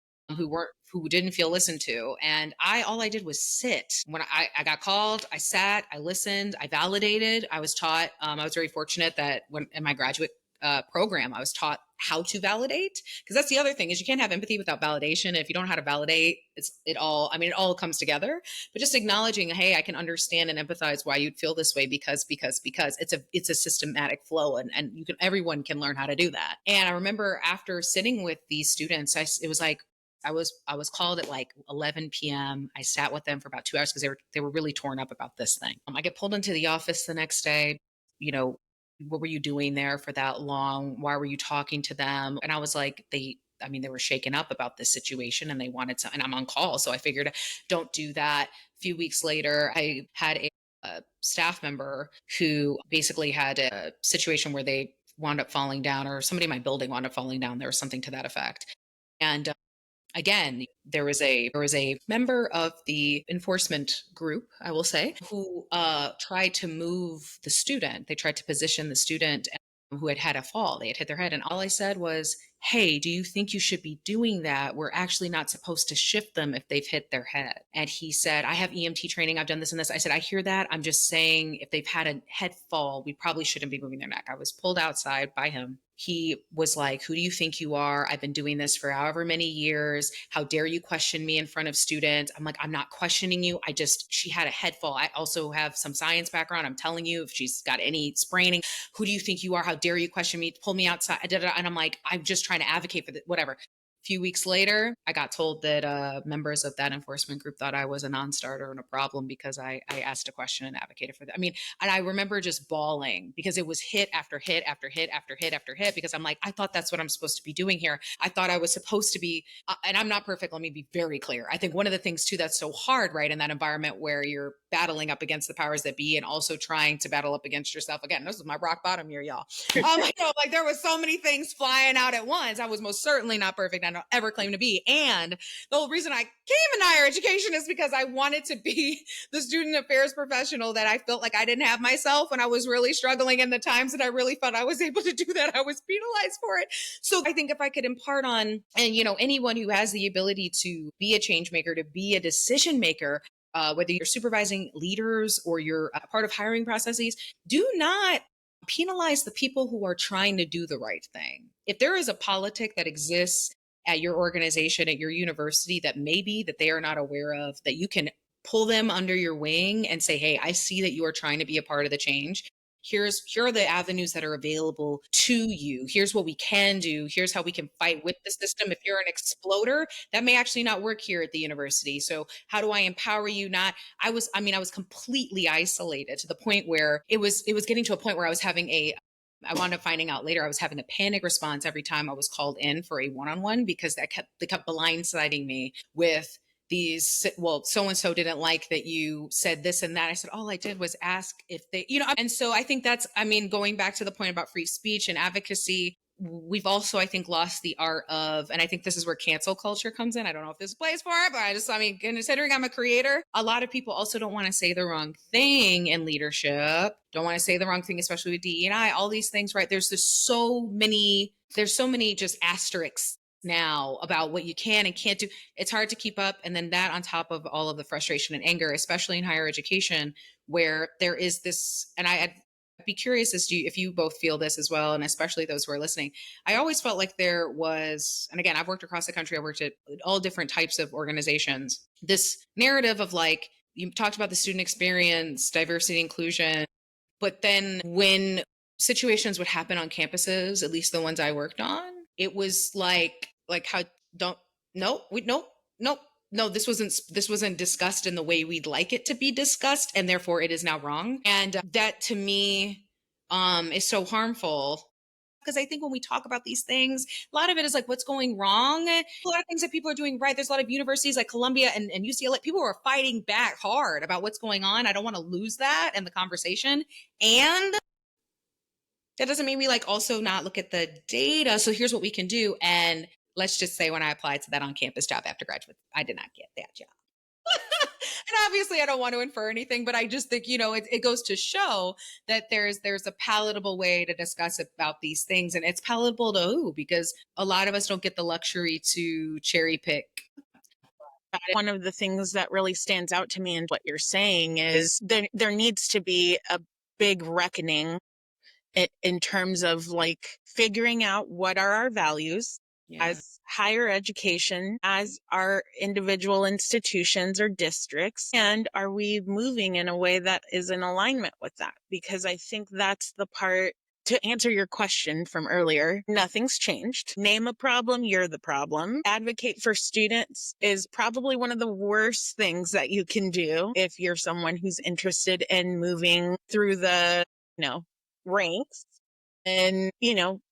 who didn't feel listened to, and all I did was sit. When I got called, I sat, I listened, I validated. I was taught, I was very fortunate that when in my graduate program, I was taught how to validate, because that's the other thing, is you can't have empathy without validation. If you don't know how to validate, it all comes together. But just acknowledging, hey, I can understand and empathize why you'd feel this way, because it's a systematic flow, and everyone can learn how to do that. And I remember after sitting with these students, it was like I was called at like 11 p.m. I sat with them for about 2 hours because they were really torn up about this thing. I get pulled into the office the next day. You know, what were you doing there for that long? Why were you talking to them? And I was like, they were shaken up about this situation, and they wanted to. And I'm on call, so I figured, don't do that. A few weeks later, I had a staff member who basically had a situation where they wound up falling down, or somebody in my building wound up falling down. There was something to that effect. And again, there was a member of the enforcement group, I will say, who tried to move the student. They tried to position the student who had had a fall. They had hit their head, and all I said was, "Hey, do you think you should be doing that? We're actually not supposed to shift them if they've hit their head." And he said, "I have EMT training. I've done this and this." I said, "I hear that. I'm just saying, if they've had a head fall, we probably shouldn't be moving their neck." I was pulled outside by him. He was like, "Who do you think you are? I've been doing this for however many years. How dare you question me in front of students?" I'm like, "I'm not questioning you. She had a head fall. I also have some science background. I'm telling you, if she's got any spraining, who do you think you are? How dare you question me? Pull me outside." And I'm like, "I'm just trying to advocate for whatever." A few weeks later, I got told that members of that enforcement group thought I was a non-starter and a problem because I asked a question and advocated for that. And I remember just bawling because it was hit after hit after hit after hit after hit, because I'm like, I thought that's what I'm supposed to be doing here. I thought I was supposed to be, and I'm not perfect. Let me be very clear. I think one of the things too that's so hard, right, in that environment where you're battling up against the powers that be and also trying to battle up against yourself. Again, this was my rock bottom year, y'all. Like there was so many things flying out at once. I was most certainly not perfect. I don't ever claim to be. And the whole reason I came in higher education is because I wanted to be the student affairs professional that I felt like I didn't have myself when I was really struggling. And the times that I really felt I was able to do that, I was penalized for it. So I think if I could impart on, and anyone who has the ability to be a change maker, to be a decision maker, whether you're supervising leaders or you're a part of hiring processes, do not penalize the people who are trying to do the right thing. If there is a politic that exists at your organization, at your university, that maybe that they are not aware of, that you can pull them under your wing and say, hey, I see that you are trying to be a part of the change. Here are the avenues that are available to you. Here's what we can do. Here's how we can fight with the system. If you're an exploder, that may actually not work here at the university. So how do I empower you? I was completely isolated to the point where it was getting to a point where I wound up finding out later I was having a panic response every time I was called in for a one-on-one, because they kept blindsiding me with these, well, so and so didn't like that you said this and that. I said, all I did was ask if they, and so I think that's, going back to the point about free speech and advocacy, we've also, I think, lost the art of, and I think this is where cancel culture comes in. I don't know if this plays for it, but considering I'm a creator, a lot of people also don't want to say the wrong thing in leadership, don't want to say the wrong thing, especially with DE&I, all these things, right? There's so many just asterisks now about what you can and can't do. It's hard to keep up. And then that on top of all of the frustration and anger, especially in higher education, where there is this, and I'd be curious as to if you both feel this as well, and especially those who are listening. I always felt like there was, and again, I've worked across the country, I've worked at all different types of organizations, this narrative of like, you talked about the student experience, diversity, inclusion, but then when situations would happen on campuses, at least the ones I worked on, it was like how don't no we no, this wasn't discussed in the way we'd like it to be discussed, and therefore it is now wrong. And that to me is so harmful, because I think when we talk about these things, a lot of it is like what's going wrong. A lot of things that people are doing right. There's a lot of universities like Columbia and UCLA. People are fighting back hard about what's going on. I don't want to lose that in the conversation. And that doesn't mean we like also not look at the data. So here's what we can do. And let's just say when I applied to that on-campus job after graduate, I did not get that job. And obviously I don't want to infer anything, but I just think, it goes to show that there's a palatable way to discuss about these things. And it's palatable to who? Because a lot of us don't get the luxury to cherry pick. One of the things that really stands out to me in what you're saying is there needs to be a big reckoning in terms of like figuring out what are our values as higher education, as our individual institutions or districts, and are we moving in a way that is in alignment with that? Because I think that's the part. To answer your question from earlier, nothing's changed. Name a problem, you're the problem. Advocate for students is probably one of the worst things that you can do if you're someone who's interested in moving through the, ranks. And,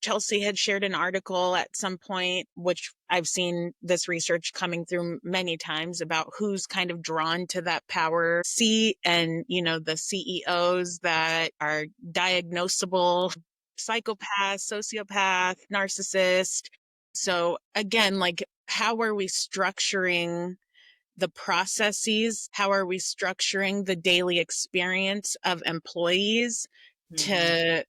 Chelsea had shared an article at some point, which I've seen this research coming through many times, about who's kind of drawn to that power seat, and, the CEOs that are diagnosable psychopath, sociopath, narcissist. So again, like, how are we structuring the processes? How are we structuring the daily experience of employees to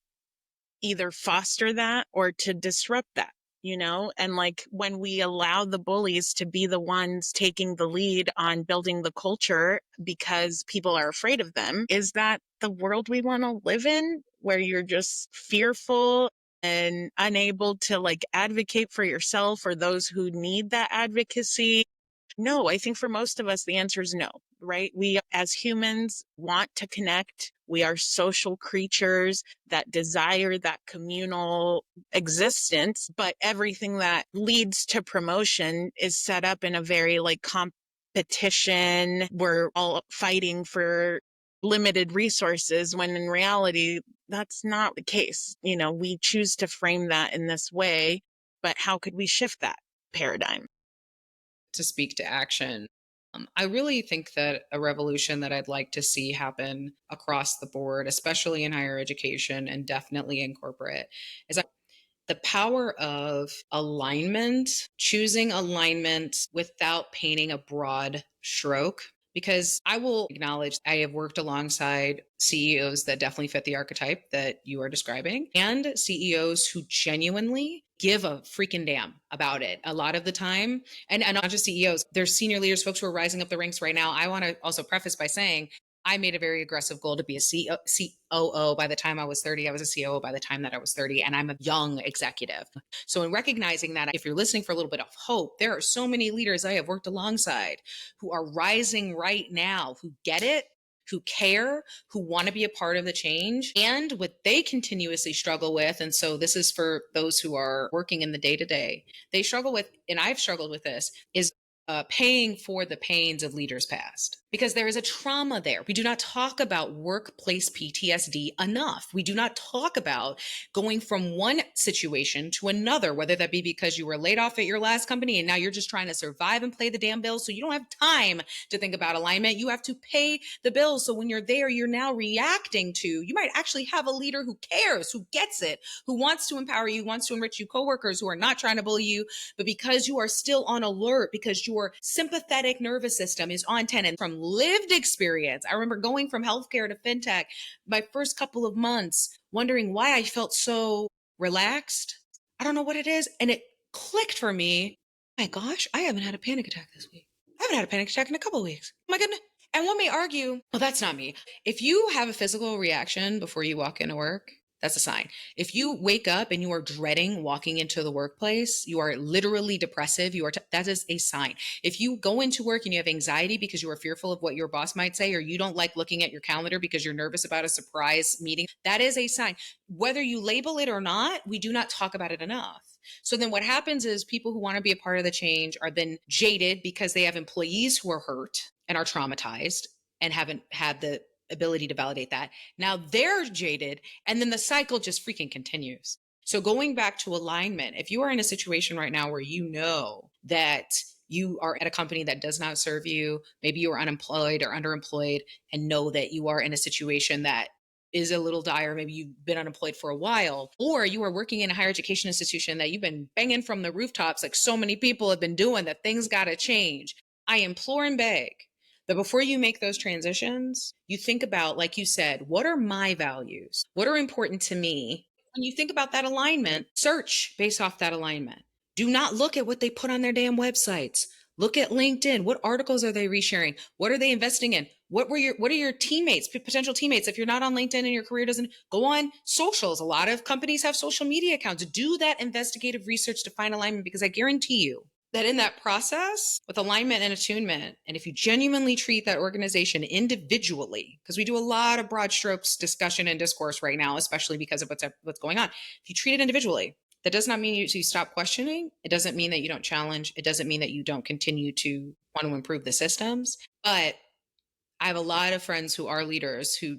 either foster that or to disrupt that, and like when we allow the bullies to be the ones taking the lead on building the culture because people are afraid of them, is that the world we want to live in, where you're just fearful and unable to like advocate for yourself or those who need that advocacy? No, I think for most of us, the answer is no, right? We as humans want to connect. We are social creatures that desire that communal existence, but everything that leads to promotion is set up in a very like competition. We're all fighting for limited resources, when in reality, that's not the case. We choose to frame that in this way, but how could we shift that paradigm? To speak to action. I really think that a revolution that I'd like to see happen across the board, especially in higher education and definitely in corporate, is the power of alignment, choosing alignment without painting a broad stroke. Because I will acknowledge I have worked alongside CEOs that definitely fit the archetype that you are describing, and CEOs who genuinely give a freaking damn about it a lot of the time. And not just CEOs, there's senior leaders, folks who are rising up the ranks right now. I want to also preface by saying I made a very aggressive goal to be a COO by the time I was 30. I was a COO by the time that I was 30, and I'm a young executive. So, in recognizing that, if you're listening for a little bit of hope, there are so many leaders I have worked alongside who are rising right now, who get it, who care, who want to be a part of the change, and what they continuously struggle with. And so, this is for those who are working in the day to day. They struggle with, and I've struggled with this, is paying for the pains of leaders past, because there is a trauma there. We do not talk about workplace PTSD enough. We do not talk about going from one situation to another, whether that be because you were laid off at your last company and now you're just trying to survive and pay the damn bills. So you don't have time to think about alignment. You have to pay the bills. So when you're there, you're now reacting to, you might actually have a leader who cares, who gets it, who wants to empower you, wants to enrich you, coworkers who are not trying to bully you, but because you are still on alert, because your sympathetic nervous system is on 10. And from lived experience, I remember going from healthcare to fintech, my first couple of months, wondering why I felt so relaxed. I don't know what it is. And it clicked for me. My gosh, I haven't had a panic attack this week. I haven't had a panic attack in a couple of weeks. Oh my goodness. And one may argue, well, that's not me. If you have a physical reaction before you walk into work, that's a sign. If you wake up and you are dreading walking into the workplace, you are literally depressive. That is a sign. If you go into work and you have anxiety because you are fearful of what your boss might say, or you don't like looking at your calendar because you're nervous about a surprise meeting, that is a sign. Whether you label it or not, we do not talk about it enough. So then what happens is people who want to be a part of the change are then jaded because they have employees who are hurt and are traumatized and haven't had the ability to validate that. Now they're jaded, and then the cycle just freaking continues. So going back to alignment, if you are in a situation right now where you know that you are at a company that does not serve you, maybe you are unemployed or underemployed, and know that you are in a situation that is a little dire, maybe you've been unemployed for a while, or you are working in a higher education institution that you've been banging from the rooftops like so many people have been doing, that things got to change. I implore and beg that before you make those transitions, you think about, like you said, what are my values? What are important to me? When you think about that alignment, search based off that alignment. Do not look at what they put on their damn websites. Look at LinkedIn. What articles are they resharing? What are they investing in? What are your teammates, potential teammates? If you're not on LinkedIn and your career doesn't, go on socials. A lot of companies have social media accounts. Do that investigative research to find alignment, because I guarantee you that in that process with alignment and attunement, and if you genuinely treat that organization individually, because we do a lot of broad strokes discussion and discourse right now, especially because of what's going on. If you treat it individually, that does not mean you stop questioning. It doesn't mean that you don't challenge. It doesn't mean that you don't continue to want to improve the systems. But I have a lot of friends who are leaders who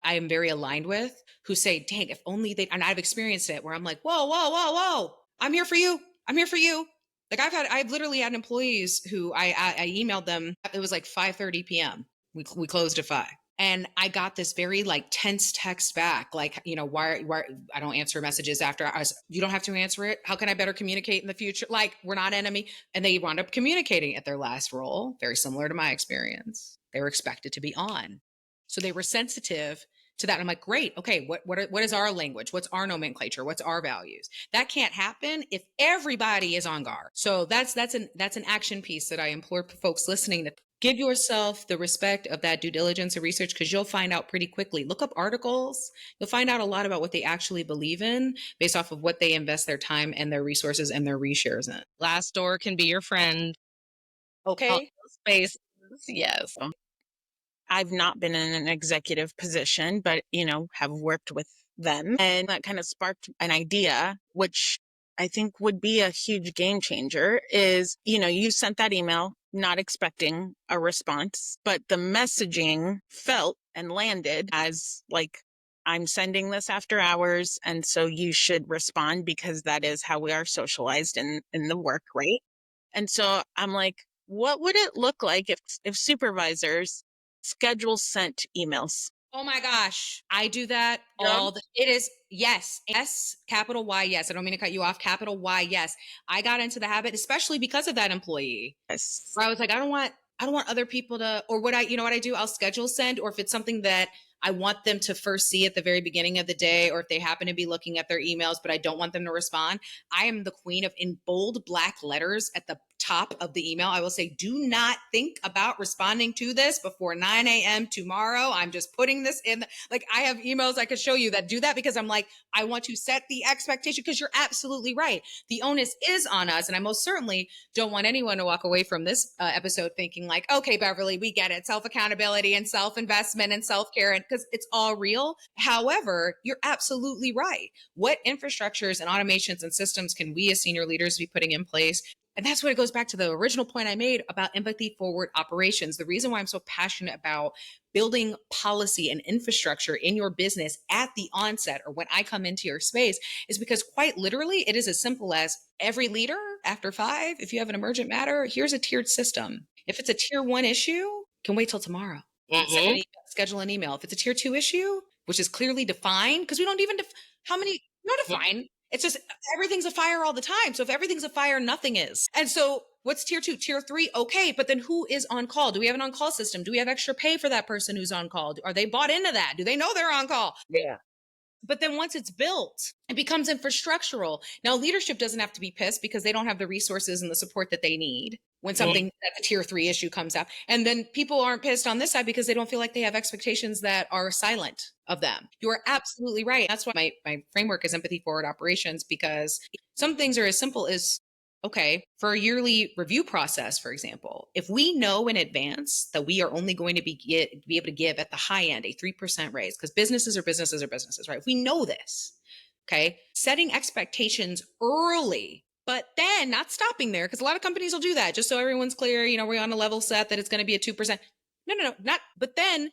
I am very aligned with, who say, dang, if only they, and I've experienced it where I'm like, whoa, whoa, whoa, whoa, I'm here for you. I'm here for you. Like I've literally had employees who I emailed them. It was like 5:30 p.m. We closed at 5. And I got this very like tense text back, like, why I don't answer messages after you don't have to answer it. How can I better communicate in the future? Like, we're not enemy. And they wound up communicating at their last role, very similar to my experience. They were expected to be on. So they were sensitive to that. I'm like, great. Okay. What is our language? What's our nomenclature? What's our values? That can't happen if everybody is on guard. So that's an action piece that I implore folks listening to give yourself the respect of that due diligence and research, because you'll find out pretty quickly. Look up articles. You'll find out a lot about what they actually believe in based off of what they invest their time and their resources and their reshares in. Glassdoor can be your friend. Okay. Space. Yes. I've not been in an executive position, but, have worked with them. And that kind of sparked an idea, which I think would be a huge game changer is, you sent that email not expecting a response, but the messaging felt and landed as like, I'm sending this after hours. And so you should respond, because that is how we are socialized in the work, right? And so I'm like, what would it look like if supervisors schedule sent emails? Oh my gosh. I do that it is yes, capital Y, yes. I don't mean to cut you off. Capital Y, yes. I got into the habit, especially because of that employee, Yes. where I was like, I don't want other people to, or what I do, I'll schedule send, or if it's something that I want them to first see at the very beginning of the day, or if they happen to be looking at their emails, but I don't want them to respond. I am the queen of, in bold black letters at the top of the email, I will say, do not think about responding to this before 9 a.m. tomorrow. I'm just putting this in. Like, I have emails I could show you that do that because I'm like, I want to set the expectation, because you're absolutely right. The onus is on us. And I most certainly don't want anyone to walk away from this episode thinking like, okay, Beverly, we get it. Self-accountability and self-investment and self-care, and because it's all real. However, you're absolutely right. What infrastructures and automations and systems can we as senior leaders be putting in place? And that's what it goes back to the original point I made about empathy forward operations. The reason why I'm so passionate about building policy and infrastructure in your business at the onset or when I come into your space is because quite literally, it is as simple as every leader after 5, if you have an emergent matter, here's a tiered system. If it's a tier 1 issue, can wait till tomorrow. Schedule an email. If it's a tier 2 issue, which is clearly defined, because we don't even, how many, not define. It's just everything's a fire all the time. So if everything's a fire, nothing is. And so what's tier 2? Tier 3, okay. But then who is on call? Do we have an on-call system? Do we have extra pay for that person who's on call? Are they bought into that? Do they know they're on call? Yeah. But then once it's built, it becomes infrastructural. Now, leadership doesn't have to be pissed because they don't have the resources and the support that they need when something that's a tier 3 issue comes up. And then people aren't pissed on this side because they don't feel like they have expectations that are silent of them. You are absolutely right. That's why my framework is empathy forward operations, because some things are as simple as, okay, for a yearly review process, for example, if we know in advance that we are only going to be able to give at the high end a 3% raise, because businesses are businesses are businesses, right? If we know this, okay, setting expectations early, but then not stopping there, because a lot of companies will do that just so everyone's clear, we're on a level set that it's going to be a 2%. No, not, but then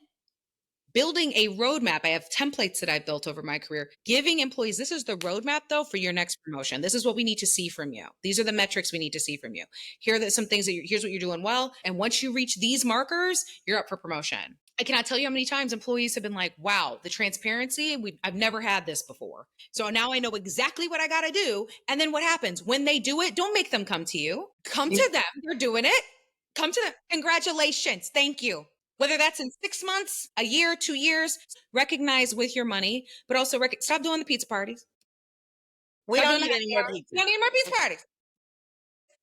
building a roadmap. I have templates that I've built over my career, giving employees, this is the roadmap though for your next promotion. This is what we need to see from you. These are the metrics we need to see from you. Here are some things here's what you're doing well. And once you reach these markers, you're up for promotion. I cannot tell you how many times employees have been like, wow, the transparency, I've never had this before. So now I know exactly what I got to do. And then what happens when they do it? Don't make them come to you. Come to them. They're doing it. Come to them. Congratulations. Thank you. Whether that's in 6 months, a year, 2 years, recognize with your money, but also stop doing the pizza parties. We don't need any more pizza. We don't need more pizza parties.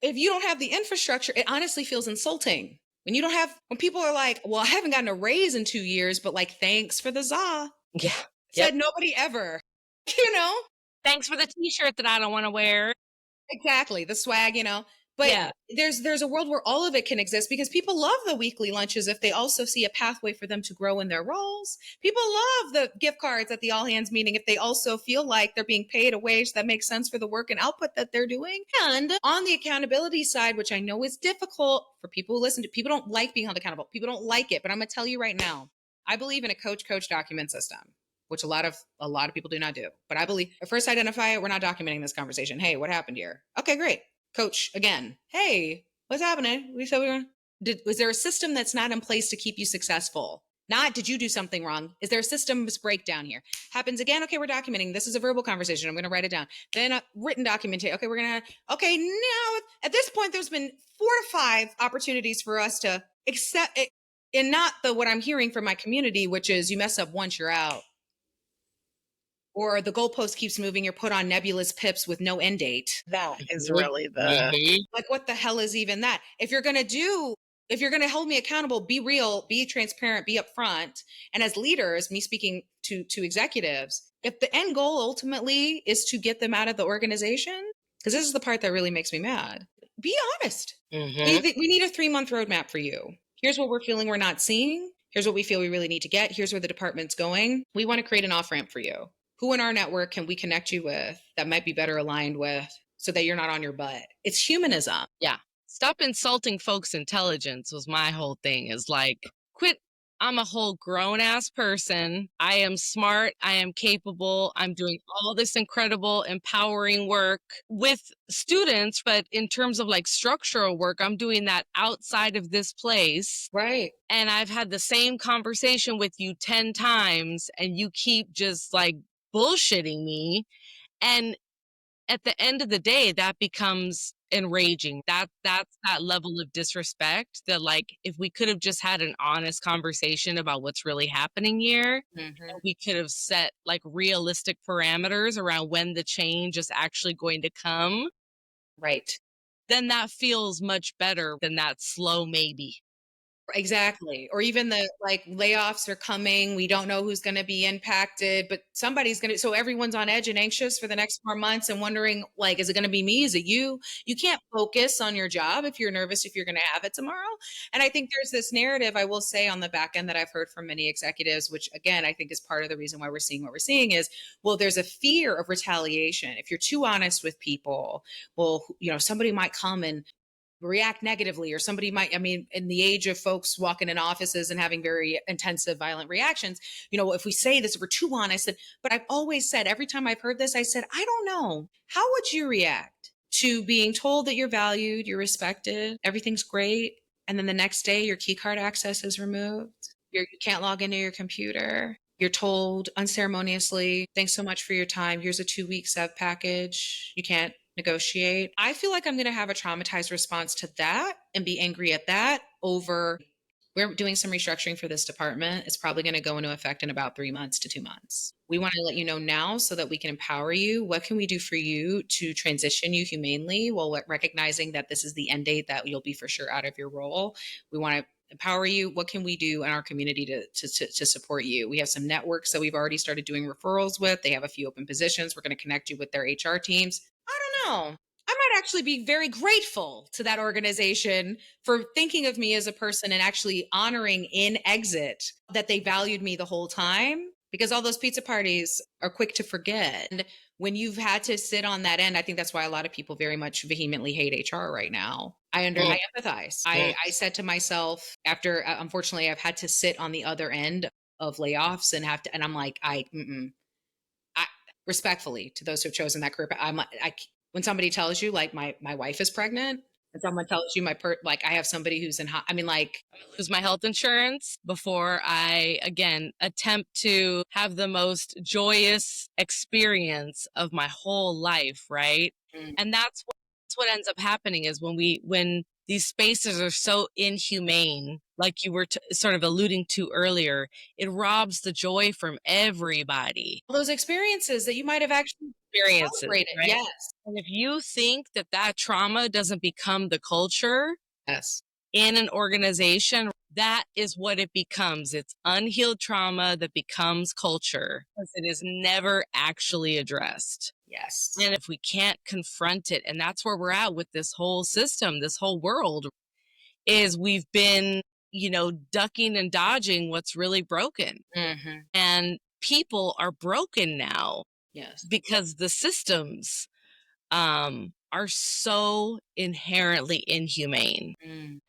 If you don't have the infrastructure, it honestly feels insulting. When people are like, well, I haven't gotten a raise in 2 years, but like, thanks for the za. Yeah. Said nobody ever, Thanks for the t-shirt that I don't want to wear. Exactly. The swag, But there's a world where all of it can exist because people love the weekly lunches if they also see a pathway for them to grow in their roles. People love the gift cards at the all hands meeting if they also feel like they're being paid a wage that makes sense for the work and output that they're doing. And on the accountability side, which I know is difficult for people who listen to, people don't like being held accountable. People don't like it, but I'm going to tell you right now, I believe in a coach document system, which a lot of people do not do. But I believe first identify it. We're not documenting this conversation. Hey, what happened here? Okay, great. Coach again. Hey, what's happening? We said we were. Was there a system that's not in place to keep you successful? Not did you do something wrong? Is there a systems breakdown here? Happens again. Okay, we're documenting. This is a verbal conversation. I'm going to write it down. Then a written documentation. Okay, okay, now at this point, there's been 4 to 5 opportunities for us to accept it, and not what I'm hearing from my community, which is you mess up once, you're out. Or the goalpost keeps moving, you're put on nebulous pips with no end date. That is really the... Like, what the hell is even that? If you're going to hold me accountable, be real, be transparent, be upfront. And as leaders, me speaking to executives, if the end goal ultimately is to get them out of the organization, because this is the part that really makes me mad, be honest. We need a 3-month roadmap for you. Here's what we're feeling we're not seeing. Here's what we feel we really need to get. Here's where the department's going. We want to create an off-ramp for you. Who in our network can we connect you with that might be better aligned with so that you're not on your butt? It's humanism. Yeah. Stop insulting folks' intelligence was my whole thing, is like, quit. I'm a whole grown ass person. I am smart. I am capable. I'm doing all this incredible, empowering work with students. But in terms of like structural work, I'm doing that outside of this place. Right. And I've had the same conversation with you 10 times and you keep just like bullshitting me. And at the end of the day, that becomes enraging. That's that level of disrespect that, like, if we could have just had an honest conversation about what's really happening here, we could have set like realistic parameters around when the change is actually going to come. Right. then that feels much better than that slow maybe. Exactly. Or even the like layoffs are coming. We don't know who's going to be impacted, but somebody's going to, so everyone's on edge and anxious for the next 4 months and wondering, like, is it going to be me? Is it you? You can't focus on your job if you're nervous, if you're going to have it tomorrow. And I think there's this narrative, I will say, on the back end that I've heard from many executives, which again, I think is part of the reason why we're seeing what we're seeing is, well, there's a fear of retaliation. If you're too honest with people, well, somebody might come and react negatively, or somebody might, I mean, in the age of folks walking in offices and having very intensive violent reactions, if we say this, if we're too honest, but I've always said, every time I've heard this, I said, I don't know, how would you react to being told that you're valued, you're respected, everything's great, and then the next day your key card access is removed, you can't log into your computer, you're told unceremoniously, thanks so much for your time, here's a 2-week sev package, you can't negotiate. I feel like I'm going to have a traumatized response to that and be angry at that over, we're doing some restructuring for this department. It's probably going to go into effect in about 3 months to 2 months. We want to let you know now so that we can empower you. What can we do for you to transition you humanely while recognizing that this is the end date that you'll be for sure out of your role? We want to empower you. What can we do in our community to support you? We have some networks that we've already started doing referrals with. They have a few open positions. We're going to connect you with their HR teams. I don't know. I might actually be very grateful to that organization for thinking of me as a person and actually honoring in exit that they valued me the whole time, because all those pizza parties are quick to forget. And when you've had to sit on that end, I think that's why a lot of people very much vehemently hate HR right now. I empathize. I said to myself after, unfortunately, I've had to sit on the other end of layoffs and and I'm like, respectfully to those who have chosen that career, when somebody tells you, like, my wife is pregnant, and someone tells you like, I have somebody who's I mean, like, I'm gonna lose my health insurance before I again attempt to have the most joyous experience of my whole life, right? And that's what ends up happening is when these spaces are so inhumane, like you were sort of alluding to earlier, it robs the joy from everybody. all those experiences that you might have actually Experiences, celebrated. right? Yes. And if you think that that trauma doesn't become the culture Yes. in an organization, that is what it becomes. It's unhealed trauma that becomes culture because it is never actually addressed. Yes. And if we can't confront it, and that's where we're at with this whole system, this whole world, is we've been, ducking and dodging what's really broken. Mm-hmm. And people are broken now Yes. because the systems are so inherently inhumane.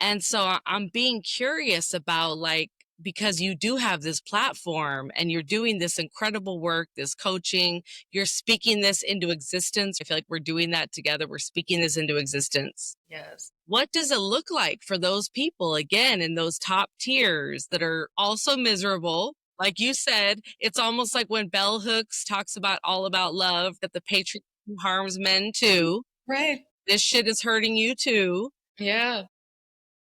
And so I'm being curious about, like, because you do have this platform and you're doing this incredible work, this coaching, you're speaking this into existence. I feel like we're doing that together. We're speaking this into existence. Yes. What does it look like for those people, again, in those top tiers that are also miserable? Like you said, it's almost like when Bell Hooks talks about All About Love, that the patriarchy harms men too. Right. This shit is hurting you too. Yeah.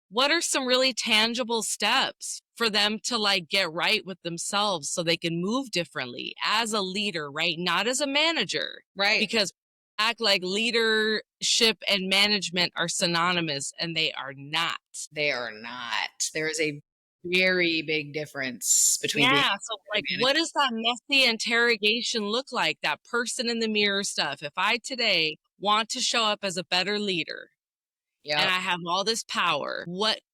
What are some really tangible steps for them to, like, get right with themselves so they can move differently as a leader, right? Not as a manager. Right. Because act like leadership and management are synonymous, and they are not. They are not. There is a very big difference between being Yeah. So, like, what does that messy interrogation look like? That person in the mirror stuff. If I today want to show up as a better leader, and I have all this power,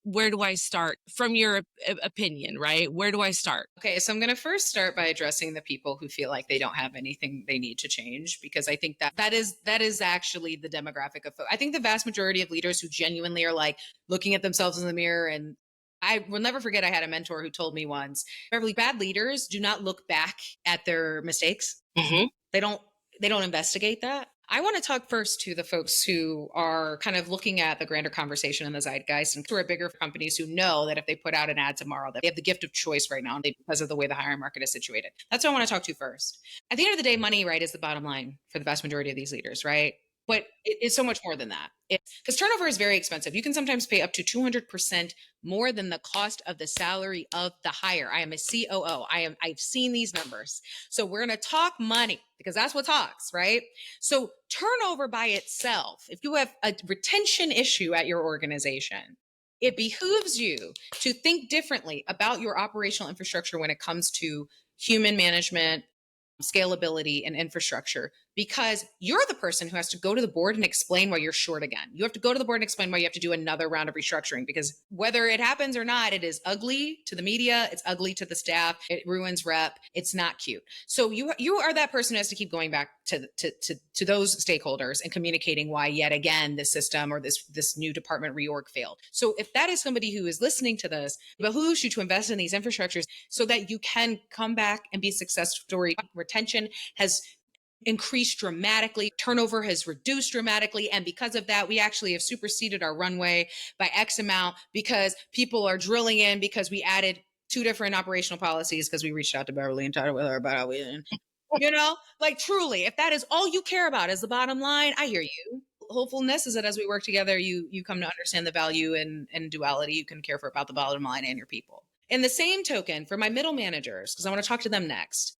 where do I start from your opinion, right? Where do I start? Okay, so I'm going to first start by addressing the people who feel like they don't have anything they need to change, because I think that is actually the demographic of I think the vast majority of leaders who genuinely are, like, looking at themselves in the mirror, and I will never forget, I had a mentor who told me once, Beverly, bad leaders do not look back at their mistakes. Mm-hmm. They don't investigate that. I want to talk first to the folks who are kind of looking at the grander conversation in the zeitgeist, and who are bigger companies who know that if they put out an ad tomorrow, that they have the gift of choice right now because of the way the hiring market is situated. That's what I want to talk to first. At the end of the day, money, right, is the bottom line for the vast majority of these leaders, right? But it's so much more than that. Because turnover is very expensive. You can sometimes pay up to 200% more than the cost of the salary of the hire. I am a COO. I've seen these numbers. So we're going to talk money because that's what talks, right? So turnover by itself, if you have a retention issue at your organization, it behooves you to think differently about your operational infrastructure when it comes to human management, scalability, and infrastructure, because you're the person who has to go to the board and explain why you're short again. You have to go to the board and explain why you have to do another round of restructuring, because whether it happens or not, it is ugly to the media, it's ugly to the staff, it ruins rep, it's not cute. So you are that person who has to keep going back to those stakeholders and communicating why yet again this system or this new department reorg failed. So if that is somebody who is listening to this, it behooves you to invest in these infrastructures so that you can come back and be a success story. Retention has increased dramatically, turnover has reduced dramatically, and because of that, we actually have superseded our runway by X amount because people are drilling in because we added 2 different operational policies because we reached out to Beverly and talked with her about how we, you know, like truly, if that is all you care about is the bottom line, I hear you. Hopefulness is that as we work together, you come to understand the value and duality. You can care for about the bottom line and your people. In the same token, for my middle managers, because I want to talk to them next.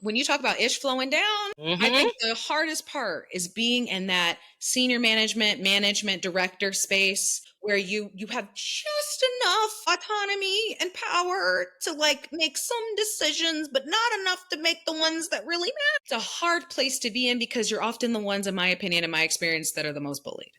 When you talk about ish flowing down, I think the hardest part is being in that senior management director space where you have just enough autonomy and power to like make some decisions, but not enough to make the ones that really matter. It's a hard place to be in because you're often the ones, in my opinion, in my experience, that are the most bullied.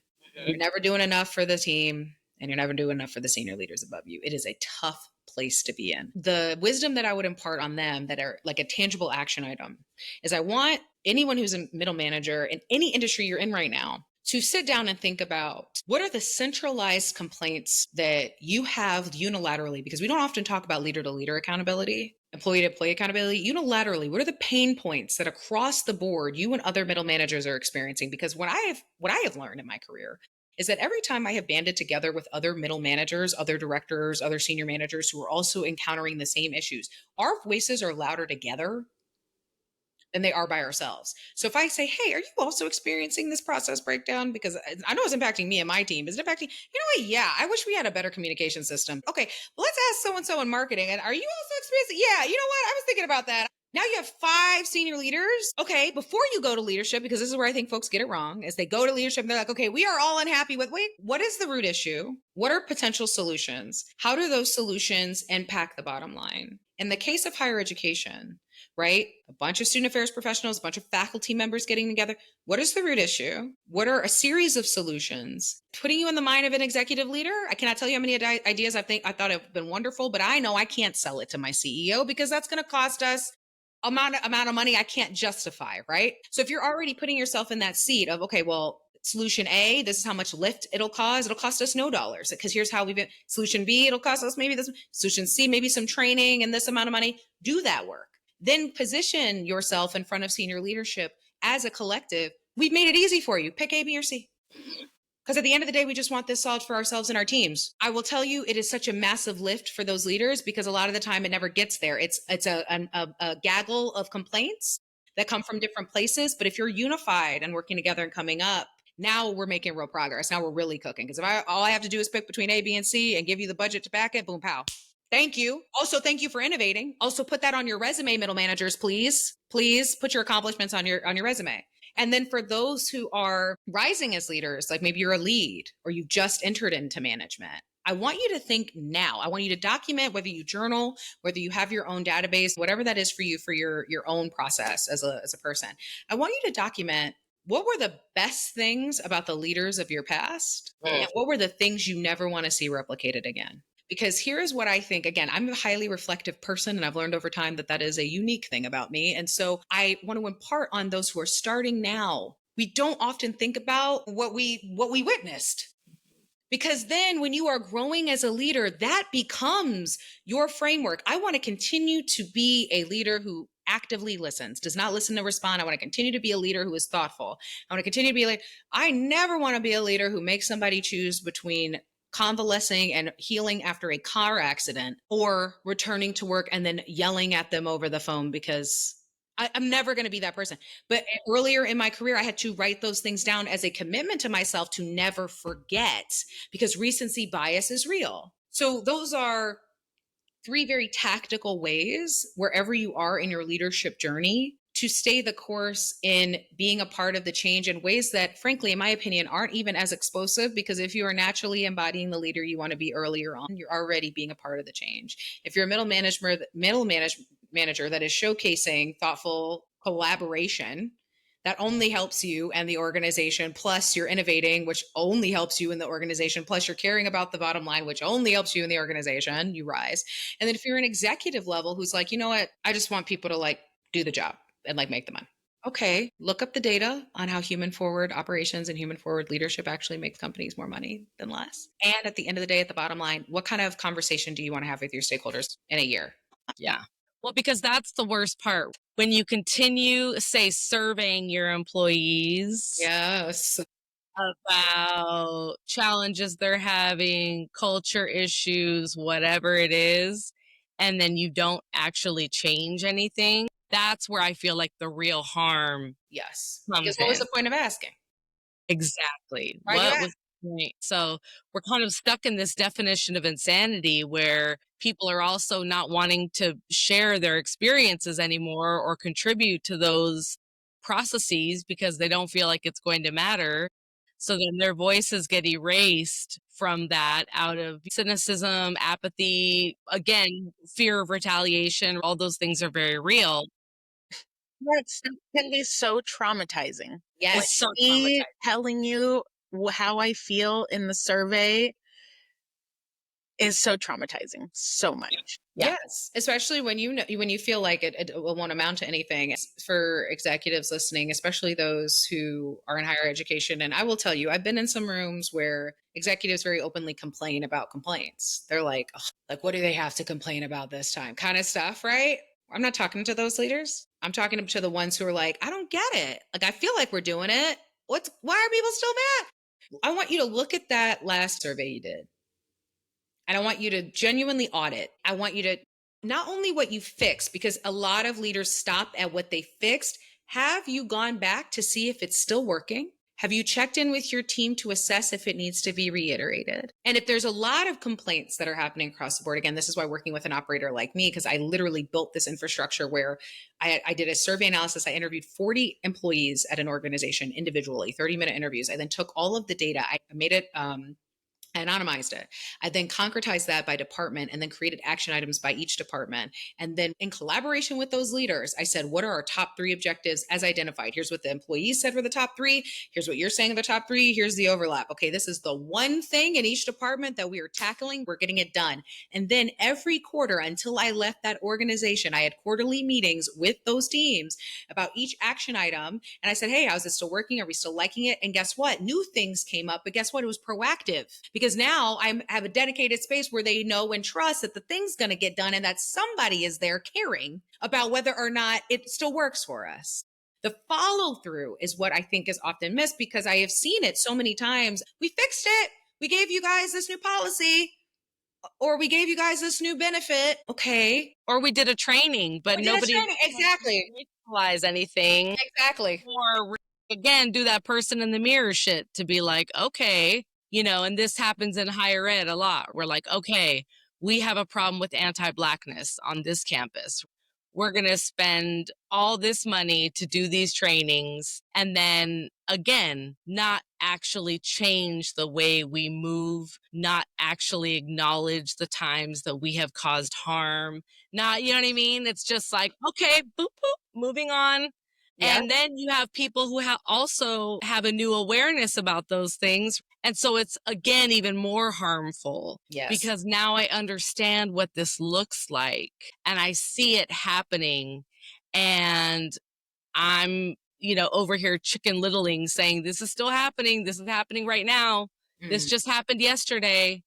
You're never doing enough for the team, and you're never doing enough for the senior leaders above you. It is a tough place to be in. The wisdom that I would impart on them that are like a tangible action item is I want anyone who's a middle manager in any industry you're in right now to sit down and think about what are the centralized complaints that you have unilaterally, because we don't often talk about leader to leader accountability, employee to employee accountability. Unilaterally, what are the pain points that across the board you and other middle managers are experiencing? Because what I have learned in my career is that every time I have banded together with other middle managers, other directors, other senior managers who are also encountering the same issues, our voices are louder together than they are by ourselves. So if I say, hey, are you also experiencing this process breakdown? Because I know it's impacting me and my team. Is it impacting, you know what? Yeah, I wish we had a better communication system. Okay, well, let's ask so-and-so in marketing. And are you also experiencing? Yeah, you know what? I was thinking about that. Now you have 5 senior leaders. Okay, before you go to leadership, because this is where I think folks get it wrong, is they go to leadership and they're like, okay, we are all unhappy with, wait, what is the root issue? What are potential solutions? How do those solutions impact the bottom line? In the case of higher education, right? A bunch of student affairs professionals, a bunch of faculty members getting together. What is the root issue? What are a series of solutions? Putting you in the mind of an executive leader. I cannot tell you how many ideas I thought have been wonderful, but I know I can't sell it to my CEO because that's going to cost us amount of money I can't justify, right? So if you're already putting yourself in that seat of, okay, well, solution A, this is how much lift it'll cost. It'll cost us no dollars because here's how we've been. Solution B, it'll cost us maybe this. Solution C, maybe some training and this amount of money. Do that work. Then position yourself in front of senior leadership as a collective. We've made it easy for you. Pick A, B, or C. Because at the end of the day, we just want this solved for ourselves and our teams. I will tell you, it is such a massive lift for those leaders because a lot of the time it never gets there. It's a gaggle of complaints that come from different places. But if you're unified and working together and coming up, now we're making real progress. Now we're really cooking. Because if all I have to do is pick between A, B, and C and give you the budget to back it, boom, pow. Thank you. Also, thank you for innovating. Also, put that on your resume, middle managers, please. Please put your accomplishments on your resume. And then for those who are rising as leaders, like maybe you're a lead or you just entered into management, I want you to think now. I want you to document, whether you journal, whether you have your own database, whatever that is for you, for your own process as a person. I want you to document what were the best things about the leaders of your past, and what were the things you never want to see replicated again. Because here is what I think. Again, I'm a highly reflective person, and I've learned over time that that is a unique thing about me. And so I want to impart on those who are starting now. We don't often think about what we witnessed. Because then when you are growing as a leader, that becomes your framework. I want to continue to be a leader who actively listens, does not listen to respond. I want to continue to be a leader who is thoughtful. I want to continue to be like, I never want to be a leader who makes somebody choose between convalescing and healing after a car accident or returning to work and then yelling at them over the phone because I'm never going to be that person. But earlier in my career, I had to write those things down as a commitment to myself to never forget, because recency bias is real. So those are 3 very tactical ways, wherever you are in your leadership journey, to stay the course in being a part of the change in ways that, frankly, in my opinion, aren't even as explosive. Because if you are naturally embodying the leader you want to be earlier on, you're already being a part of the change. If you're a manager that is showcasing thoughtful collaboration, that only helps you and the organization, plus you're innovating, which only helps you in the organization, plus you're caring about the bottom line, which only helps you in the organization, you rise. And then if you're an executive level who's like, you know what, I just want people to like do the job and like make the money. Okay, look up the data on how human forward operations and human forward leadership actually makes companies more money than less. And at the end of the day, at the bottom line, what kind of conversation do you want to have with your stakeholders in a year? Yeah. Well, because that's the worst part. When you continue, say, surveying your employees Yes. about challenges they're having, culture issues, whatever it is, and then you don't actually change anything, that's where I feel like the real harm Yes. Because comes what was in. the point of asking? Exactly. Why'd you What ask? was the point? So we're kind of stuck in this definition of insanity where people are also not wanting to share their experiences anymore or contribute to those processes because they don't feel like it's going to matter. So then their voices get erased from that out of cynicism, apathy, again, fear of retaliation. All those things are very real. That can be so traumatizing. Like It's Yes. so me traumatizing. telling you how I feel in the survey is so traumatizing, so much. Yeah. Yes, especially when you know, when you feel like it won't amount to anything. For executives listening, especially those who are in higher education, and I will tell you, I've been in some rooms where executives very openly complain about complaints. They're like, "Ugh, like, what do they have to complain about this time?" Kind of stuff, right? I'm not talking to those leaders. I'm talking to the ones who are like, I don't get it. Like, I feel like we're doing it. Why are people still mad? I want you to look at that last survey you did. And I want you to genuinely audit. I want you to not only what you fixed, because a lot of leaders stop at what they fixed. Have you gone back to see if it's still working? Have you checked in with your team to assess if it needs to be reiterated? And if there's a lot of complaints that are happening across the board, again, this is why working with an operator like me, because I literally built this infrastructure where I did a survey analysis. I interviewed 40 employees at an organization individually, 30-minute interviews. I then took all of the data, I made it I anonymized it. I then concretized that by department and then created action items by each department. And then in collaboration with those leaders, I said, what are our top 3 objectives as identified? Here's what the employees said were the top 3. Here's what you're saying are the top 3. Here's the overlap. Okay, this is the one thing in each department that we are tackling. We're getting it done. And then every quarter until I left that organization, I had quarterly meetings with those teams about each action item. And I said, hey, how's this still working? Are we still liking it? And guess what? New things came up, but guess what? It was proactive, because now I have a dedicated space where they know and trust that the thing's going to get done and that somebody is there caring about whether or not it still works for us. The follow through is what I think is often missed, because I have seen it so many times. We fixed it. We gave you guys this new policy, or we gave you guys this new benefit. Okay. Or we did a training, but We did a nobody training. Exactly. realize anything. Exactly. Or again, do that person in the mirror shit to be like, okay, and this happens in higher ed a lot. We're like, okay, we have a problem with anti-Blackness on this campus. We're going to spend all this money to do these trainings and then again, not actually change the way we move, not actually acknowledge the times that we have caused harm. Not, you know what I mean? It's just like, okay, boop, boop, moving on. Yeah. And then you have people who also have a new awareness about those things. And so it's again, even more harmful. Yes. Because now I understand what this looks like and I see it happening. And I'm, over here chicken littling saying, this is still happening. This is happening right now. This just happened yesterday.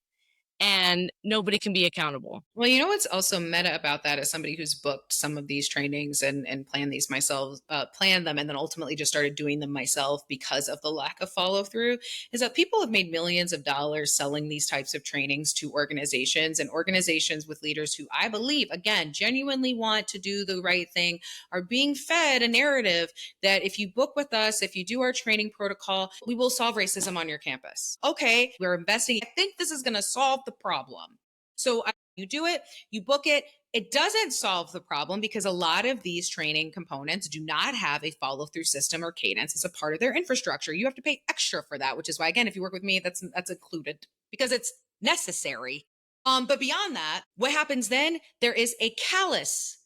and nobody can be accountable. Well, what's also meta about that as somebody who's booked some of these trainings and planned these myself, planned them, and then ultimately just started doing them myself because of the lack of follow through, is that people have made millions of dollars selling these types of trainings to organizations, and organizations with leaders who I believe, again, genuinely want to do the right thing are being fed a narrative that if you book with us, if you do our training protocol, we will solve racism on your campus. Okay, we're investing. I think this is going to solve the problem. So you do it, you book it. It doesn't solve the problem because a lot of these training components do not have a follow through system or cadence as a part of their infrastructure. You have to pay extra for that, which is why, again, if you work with me, that's included because it's necessary. But beyond that, what happens then? There is a callous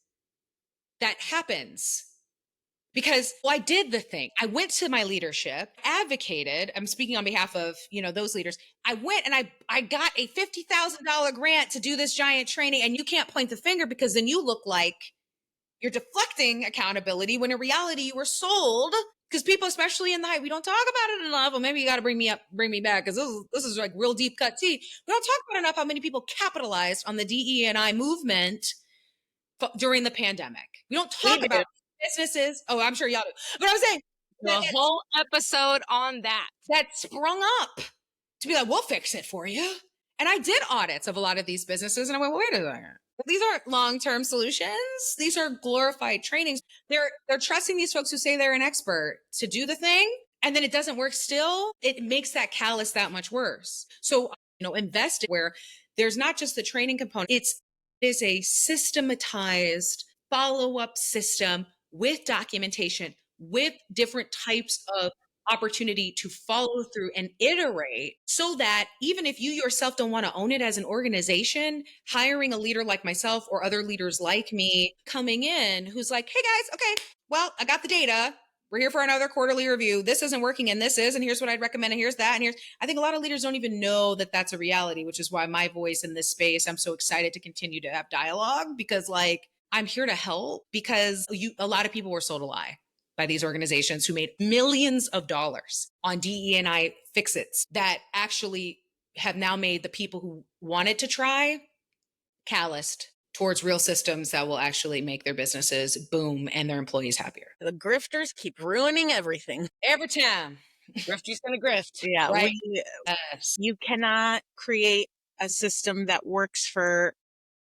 that happens because I did the thing. I went to my leadership, advocated. I'm speaking on behalf of, those leaders. I went and I got a $50,000 grant to do this giant training. And you can't point the finger because then you look like you're deflecting accountability when in reality you were sold. Because people, especially in the high, we don't talk about it enough. Well, maybe you got to bring me back because this is like real deep cut tea. We don't talk about enough how many people capitalized on the DE&I movement during the pandemic. We don't talk about businesses. Oh, I'm sure y'all do. But I'm saying A whole episode on that sprung up to be like, we'll fix it for you. And I did audits of a lot of these businesses, and I went, well, wait a second. These aren't long-term solutions. These are glorified trainings. They're trusting these folks who say they're an expert to do the thing, and then it doesn't work still. It makes that callous that much worse. So, invest where there's not just the training component. It is a systematized follow-up system with documentation, with different types of opportunity to follow through and iterate so that even if you yourself don't want to own it as an organization, hiring a leader like myself or other leaders like me coming in who's like, hey guys, okay, well, I got the data. We're here for another quarterly review. This isn't working and this is, and here's what I'd recommend. And here's that. And I think a lot of leaders don't even know that that's a reality, which is why my voice in this space, I'm so excited to continue to have dialogue because I'm here to help because a lot of people were sold a lie by these organizations who made millions of dollars on DE&I fix-its that actually have now made the people who wanted to try calloused towards real systems that will actually make their businesses boom and their employees happier. The grifters keep ruining everything. Every time. grifty's gonna grift. Yeah, right. You cannot create a system that works for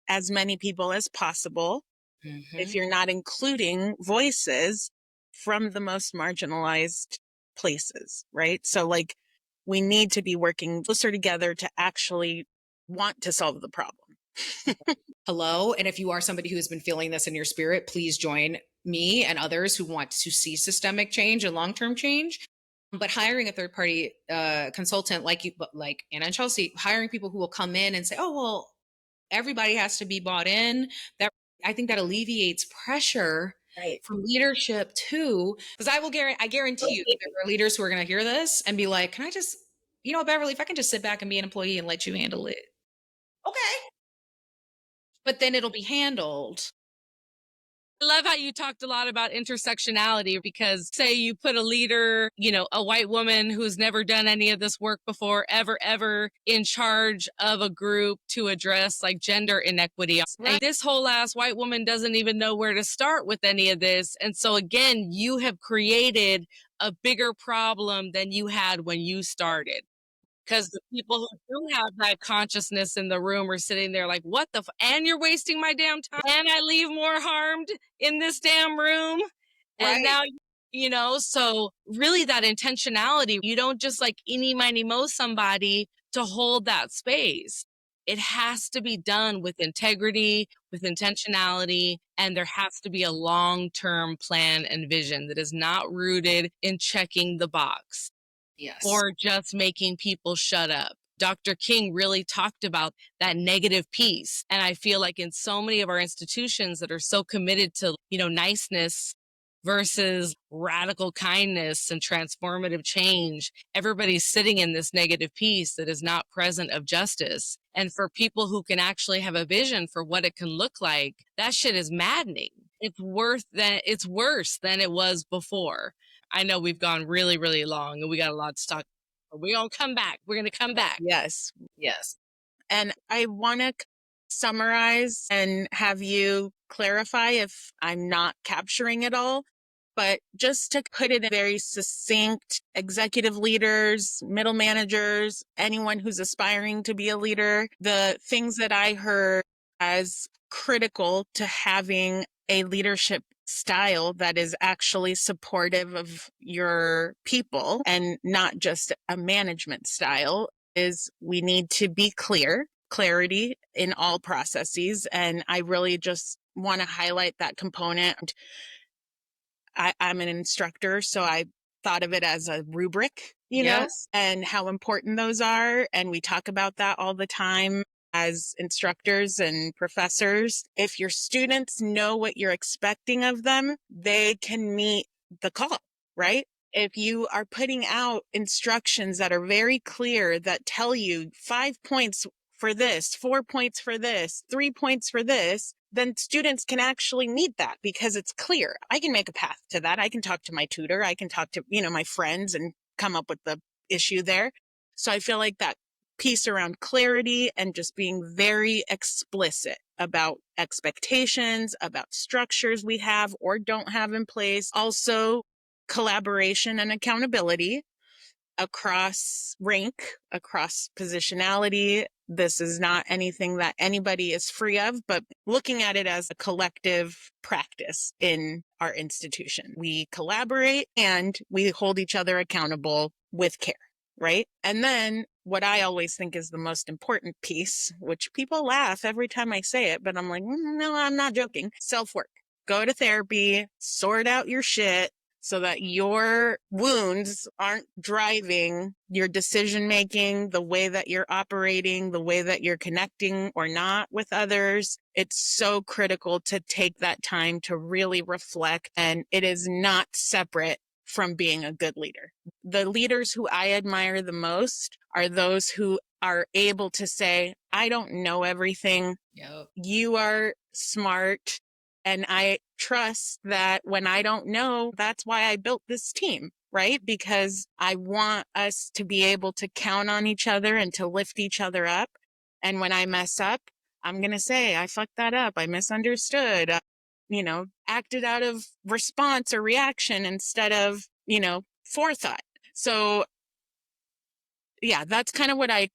as many people as possible if you're not including voices from the most marginalized places, right? So we need to be working closer together to actually want to solve the problem. Hello. And if you are somebody who has been feeling this in your spirit, please join me and others who want to see systemic change and long-term change. But hiring a third-party consultant like Anna and Chelsea, hiring people who will come in and say, oh, well, everybody has to be bought in. That I think that alleviates pressure from leadership too. Because I guarantee you there are leaders who are going to hear this and be like, can I just, Beverly, if I can just sit back and be an employee and let you handle it. Okay. But then it'll be handled. I love how you talked a lot about intersectionality because say you put a leader, a white woman who's never done any of this work before, ever in charge of a group to address gender inequity. Right. And this whole ass white woman doesn't even know where to start with any of this. And so again, you have created a bigger problem than you had when you started. Because the people who do have that consciousness in the room are sitting there like, what the and you're wasting my damn time. And I leave more harmed in this damn room. And now, so really that intentionality, you don't just eeny, miny, moe somebody to hold that space. It has to be done with integrity, with intentionality, and there has to be a long-term plan and vision that is not rooted in checking the box. Yes. Or just making people shut up. Dr. King really talked about that negative piece. And I feel like in so many of our institutions that are so committed to, niceness versus radical kindness and transformative change, everybody's sitting in this negative piece that is not present of justice. And for people who can actually have a vision for what it can look like, that shit is maddening. It's worse than it was before. I know we've gone really, really long and we got a lot to talk about, but we're going to come back. We're going to come back. Yes. Yes. And I want to summarize and have you clarify if I'm not capturing it all. But just to put it in very succinct, executive leaders, middle managers, anyone who's aspiring to be a leader, the things that I heard as critical to having a leadership style that is actually supportive of your people and not just a management style is we need to be clarity in all processes. And I really just want to highlight that component. I'm an instructor, so I thought of it as a rubric, Yes. and how important those are. And we talk about that all the time as instructors and professors. If your students know what you're expecting of them, they can meet the call, right? If you are putting out instructions that are very clear that tell you 5 points for this, 4 points for this, 3 points for this, then students can actually meet that because it's clear. I can make a path to that. I can talk to my tutor. I can talk to, my friends and come up with the issue there. So I feel like that piece around clarity and just being very explicit about expectations, about structures we have or don't have in place. Also, collaboration and accountability across rank, across positionality. This is not anything that anybody is free of, but looking at it as a collective practice in our institution. We collaborate and we hold each other accountable with care, right? And then what I always think is the most important piece, which people laugh every time I say it, but I'm like, no, I'm not joking. Self-work. Go to therapy, sort out your shit, so that your wounds aren't driving your decision making, the way that you're operating, the way that you're connecting or not with others. It's so critical to take that time to really reflect, and it is not separate from being a good leader. The leaders who I admire the most are those who are able to say, I don't know everything. Yep. You are smart. And I trust that when I don't know, that's why I built this team, right? Because I want us to be able to count on each other and to lift each other up. And when I mess up, I'm going to say, I fucked that up. I misunderstood, acted out of response or reaction instead of, forethought. So yeah, that's kind of what I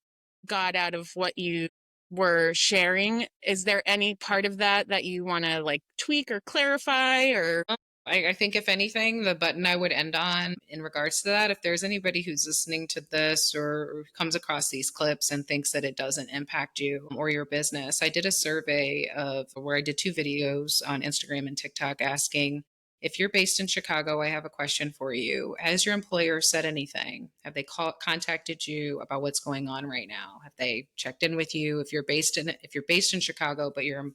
got out of what you were sharing. Is there any part of that you want to like tweak or clarify or? I think if anything, the button I would end on in regards to that, if there's anybody who's listening to this or comes across these clips and thinks that it doesn't impact you or your business, I did a survey of where I did 2 videos on Instagram and TikTok asking, if you're based in Chicago, I have a question for you. Has your employer said anything? Have they contacted you about what's going on right now? Have they checked in with you? If you're based in Chicago, but your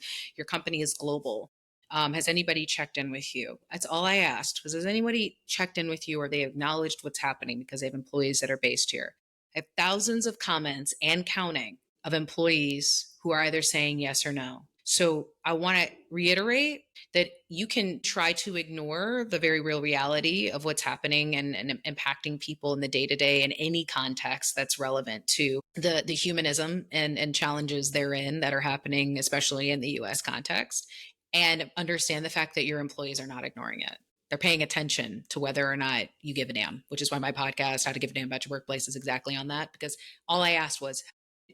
company is global, has anybody checked in with you? That's all I asked was, has anybody checked in with you or they acknowledged what's happening because they have employees that are based here? I have thousands of comments and counting of employees who are either saying yes or no. So I want to reiterate that you can try to ignore the very real reality of what's happening and impacting people in the day to day in any context that's relevant to the humanism and challenges therein that are happening, especially in the US context, and understand the fact that your employees are not ignoring it. They're paying attention to whether or not you give a damn, which is why my podcast, How to Give a Damn About Your Workplace, is exactly on that. Because all I asked was,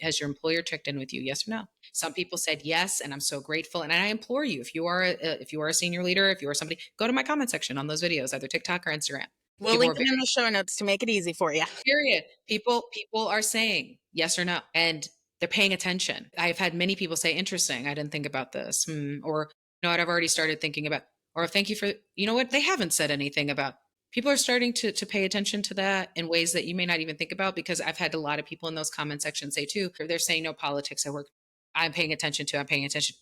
has your employer checked in with you? Yes or no? Some people said yes, and I'm so grateful. And I implore you, if you are a senior leader, if you are somebody, go to my comment section on those videos, either TikTok or Instagram. We'll People link are them in the show notes to make it easy for you. period. People are saying yes or no, and they're paying attention. I've had many people say, interesting, I didn't think about this, or you know what, I've already started thinking about, or thank you for, you know what, they haven't said anything about. People are starting to pay attention to that in ways that you may not even think about, because I've had a lot of people in those comment sections say too, they're saying no politics at work. I'm paying attention.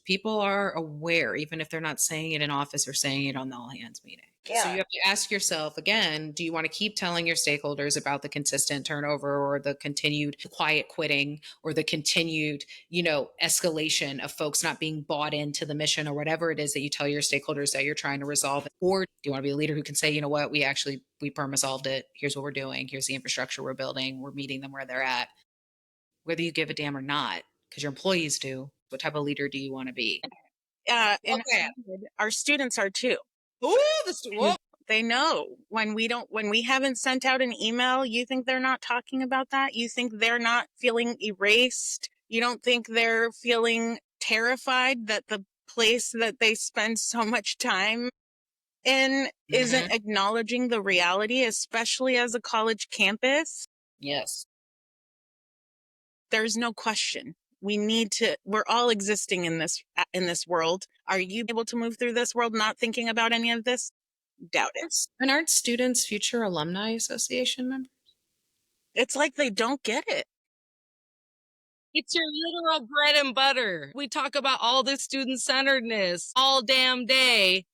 People are aware, even if they're not saying it in office or saying it on the all hands meeting. So you have to ask yourself again, do you want to keep telling your stakeholders about the consistent turnover or the continued quiet quitting or the continued, escalation of folks not being bought into the mission or whatever it is that you tell your stakeholders that you're trying to resolve? Or do you want to be a leader who can say, you know what, we perma solved it. Here's what we're doing. Here's the infrastructure we're building. We're meeting them where they're at. Whether you give a damn or not, because your employees do. What type of leader do you want to be? And Okay. our students are too. Ooh, They know when we haven't sent out an email, you think they're not talking about that? You think they're not feeling erased? You don't think they're feeling terrified that the place that they spend so much time in isn't acknowledging the reality, especially as a college campus? Yes. There's no question. We're all existing in this world. Are you able to move through this world not thinking about any of this? Doubt it. And aren't students future alumni association members? It's like they don't get it. It's your literal bread and butter. We talk about all this student-centeredness all damn day,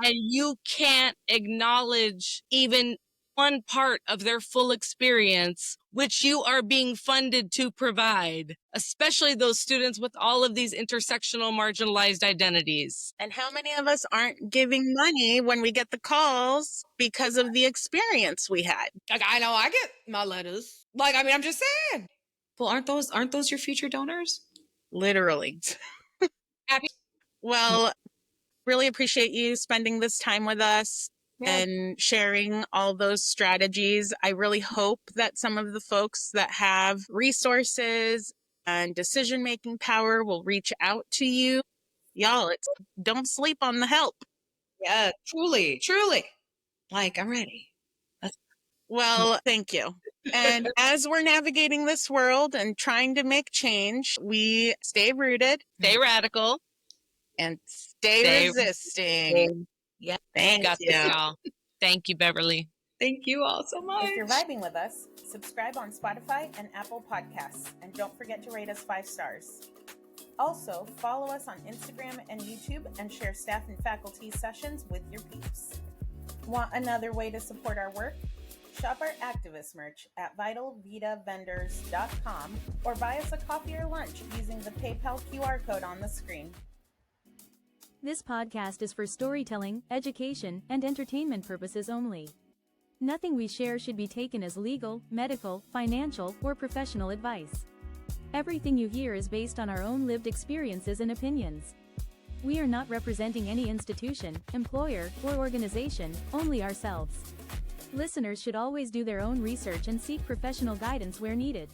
and you can't acknowledge even one part of their full experience, which you are being funded to provide, especially those students with all of these intersectional marginalized identities. And how many of us aren't giving money when we get the calls because of the experience we had? Like, I know I get my letters. Like, I mean, I'm just saying. Well, aren't those your future donors? Literally. Happy. Well, really appreciate you spending this time with us and sharing all those strategies. I really hope that some of the folks that have resources and decision-making power will reach out to you. Y'all, don't sleep on the help. Yeah, truly, truly. Like, I'm ready. Well, thank you. And as we're navigating this world and trying to make change, we stay rooted, Stay radical, and stay resisting. Yeah. Thank got you. this, y'all. Thank you, Beverly. Thank you all so much. If you're vibing with us, subscribe on Spotify and Apple Podcasts, and don't forget to rate us 5 stars. Also, follow us on Instagram and YouTube and share staff and faculty sessions with your peeps. Want another way to support our work? Shop our activist merch at vitalvitavendors.com or buy us a coffee or lunch using the PayPal QR code on the screen. This podcast is for storytelling, education, and entertainment purposes only. Nothing we share should be taken as legal, medical, financial, or professional advice. Everything you hear is based on our own lived experiences and opinions. We are not representing any institution, employer, or organization, only ourselves. Listeners should always do their own research and seek professional guidance where needed.